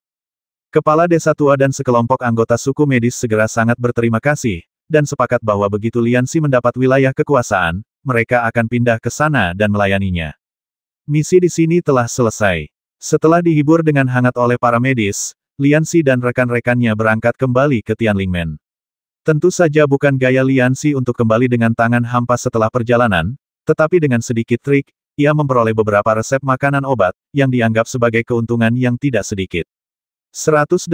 Kepala desa tua dan sekelompok anggota suku medis segera sangat berterima kasih, dan sepakat bahwa begitu Liansi mendapat wilayah kekuasaan, mereka akan pindah ke sana dan melayaninya. Misi di sini telah selesai. Setelah dihibur dengan hangat oleh para medis, Liansi dan rekan-rekannya berangkat kembali ke Tianlingmen. Tentu saja bukan gaya Liansi untuk kembali dengan tangan hampa setelah perjalanan, tetapi dengan sedikit trik, ia memperoleh beberapa resep makanan obat, yang dianggap sebagai keuntungan yang tidak sedikit. 180.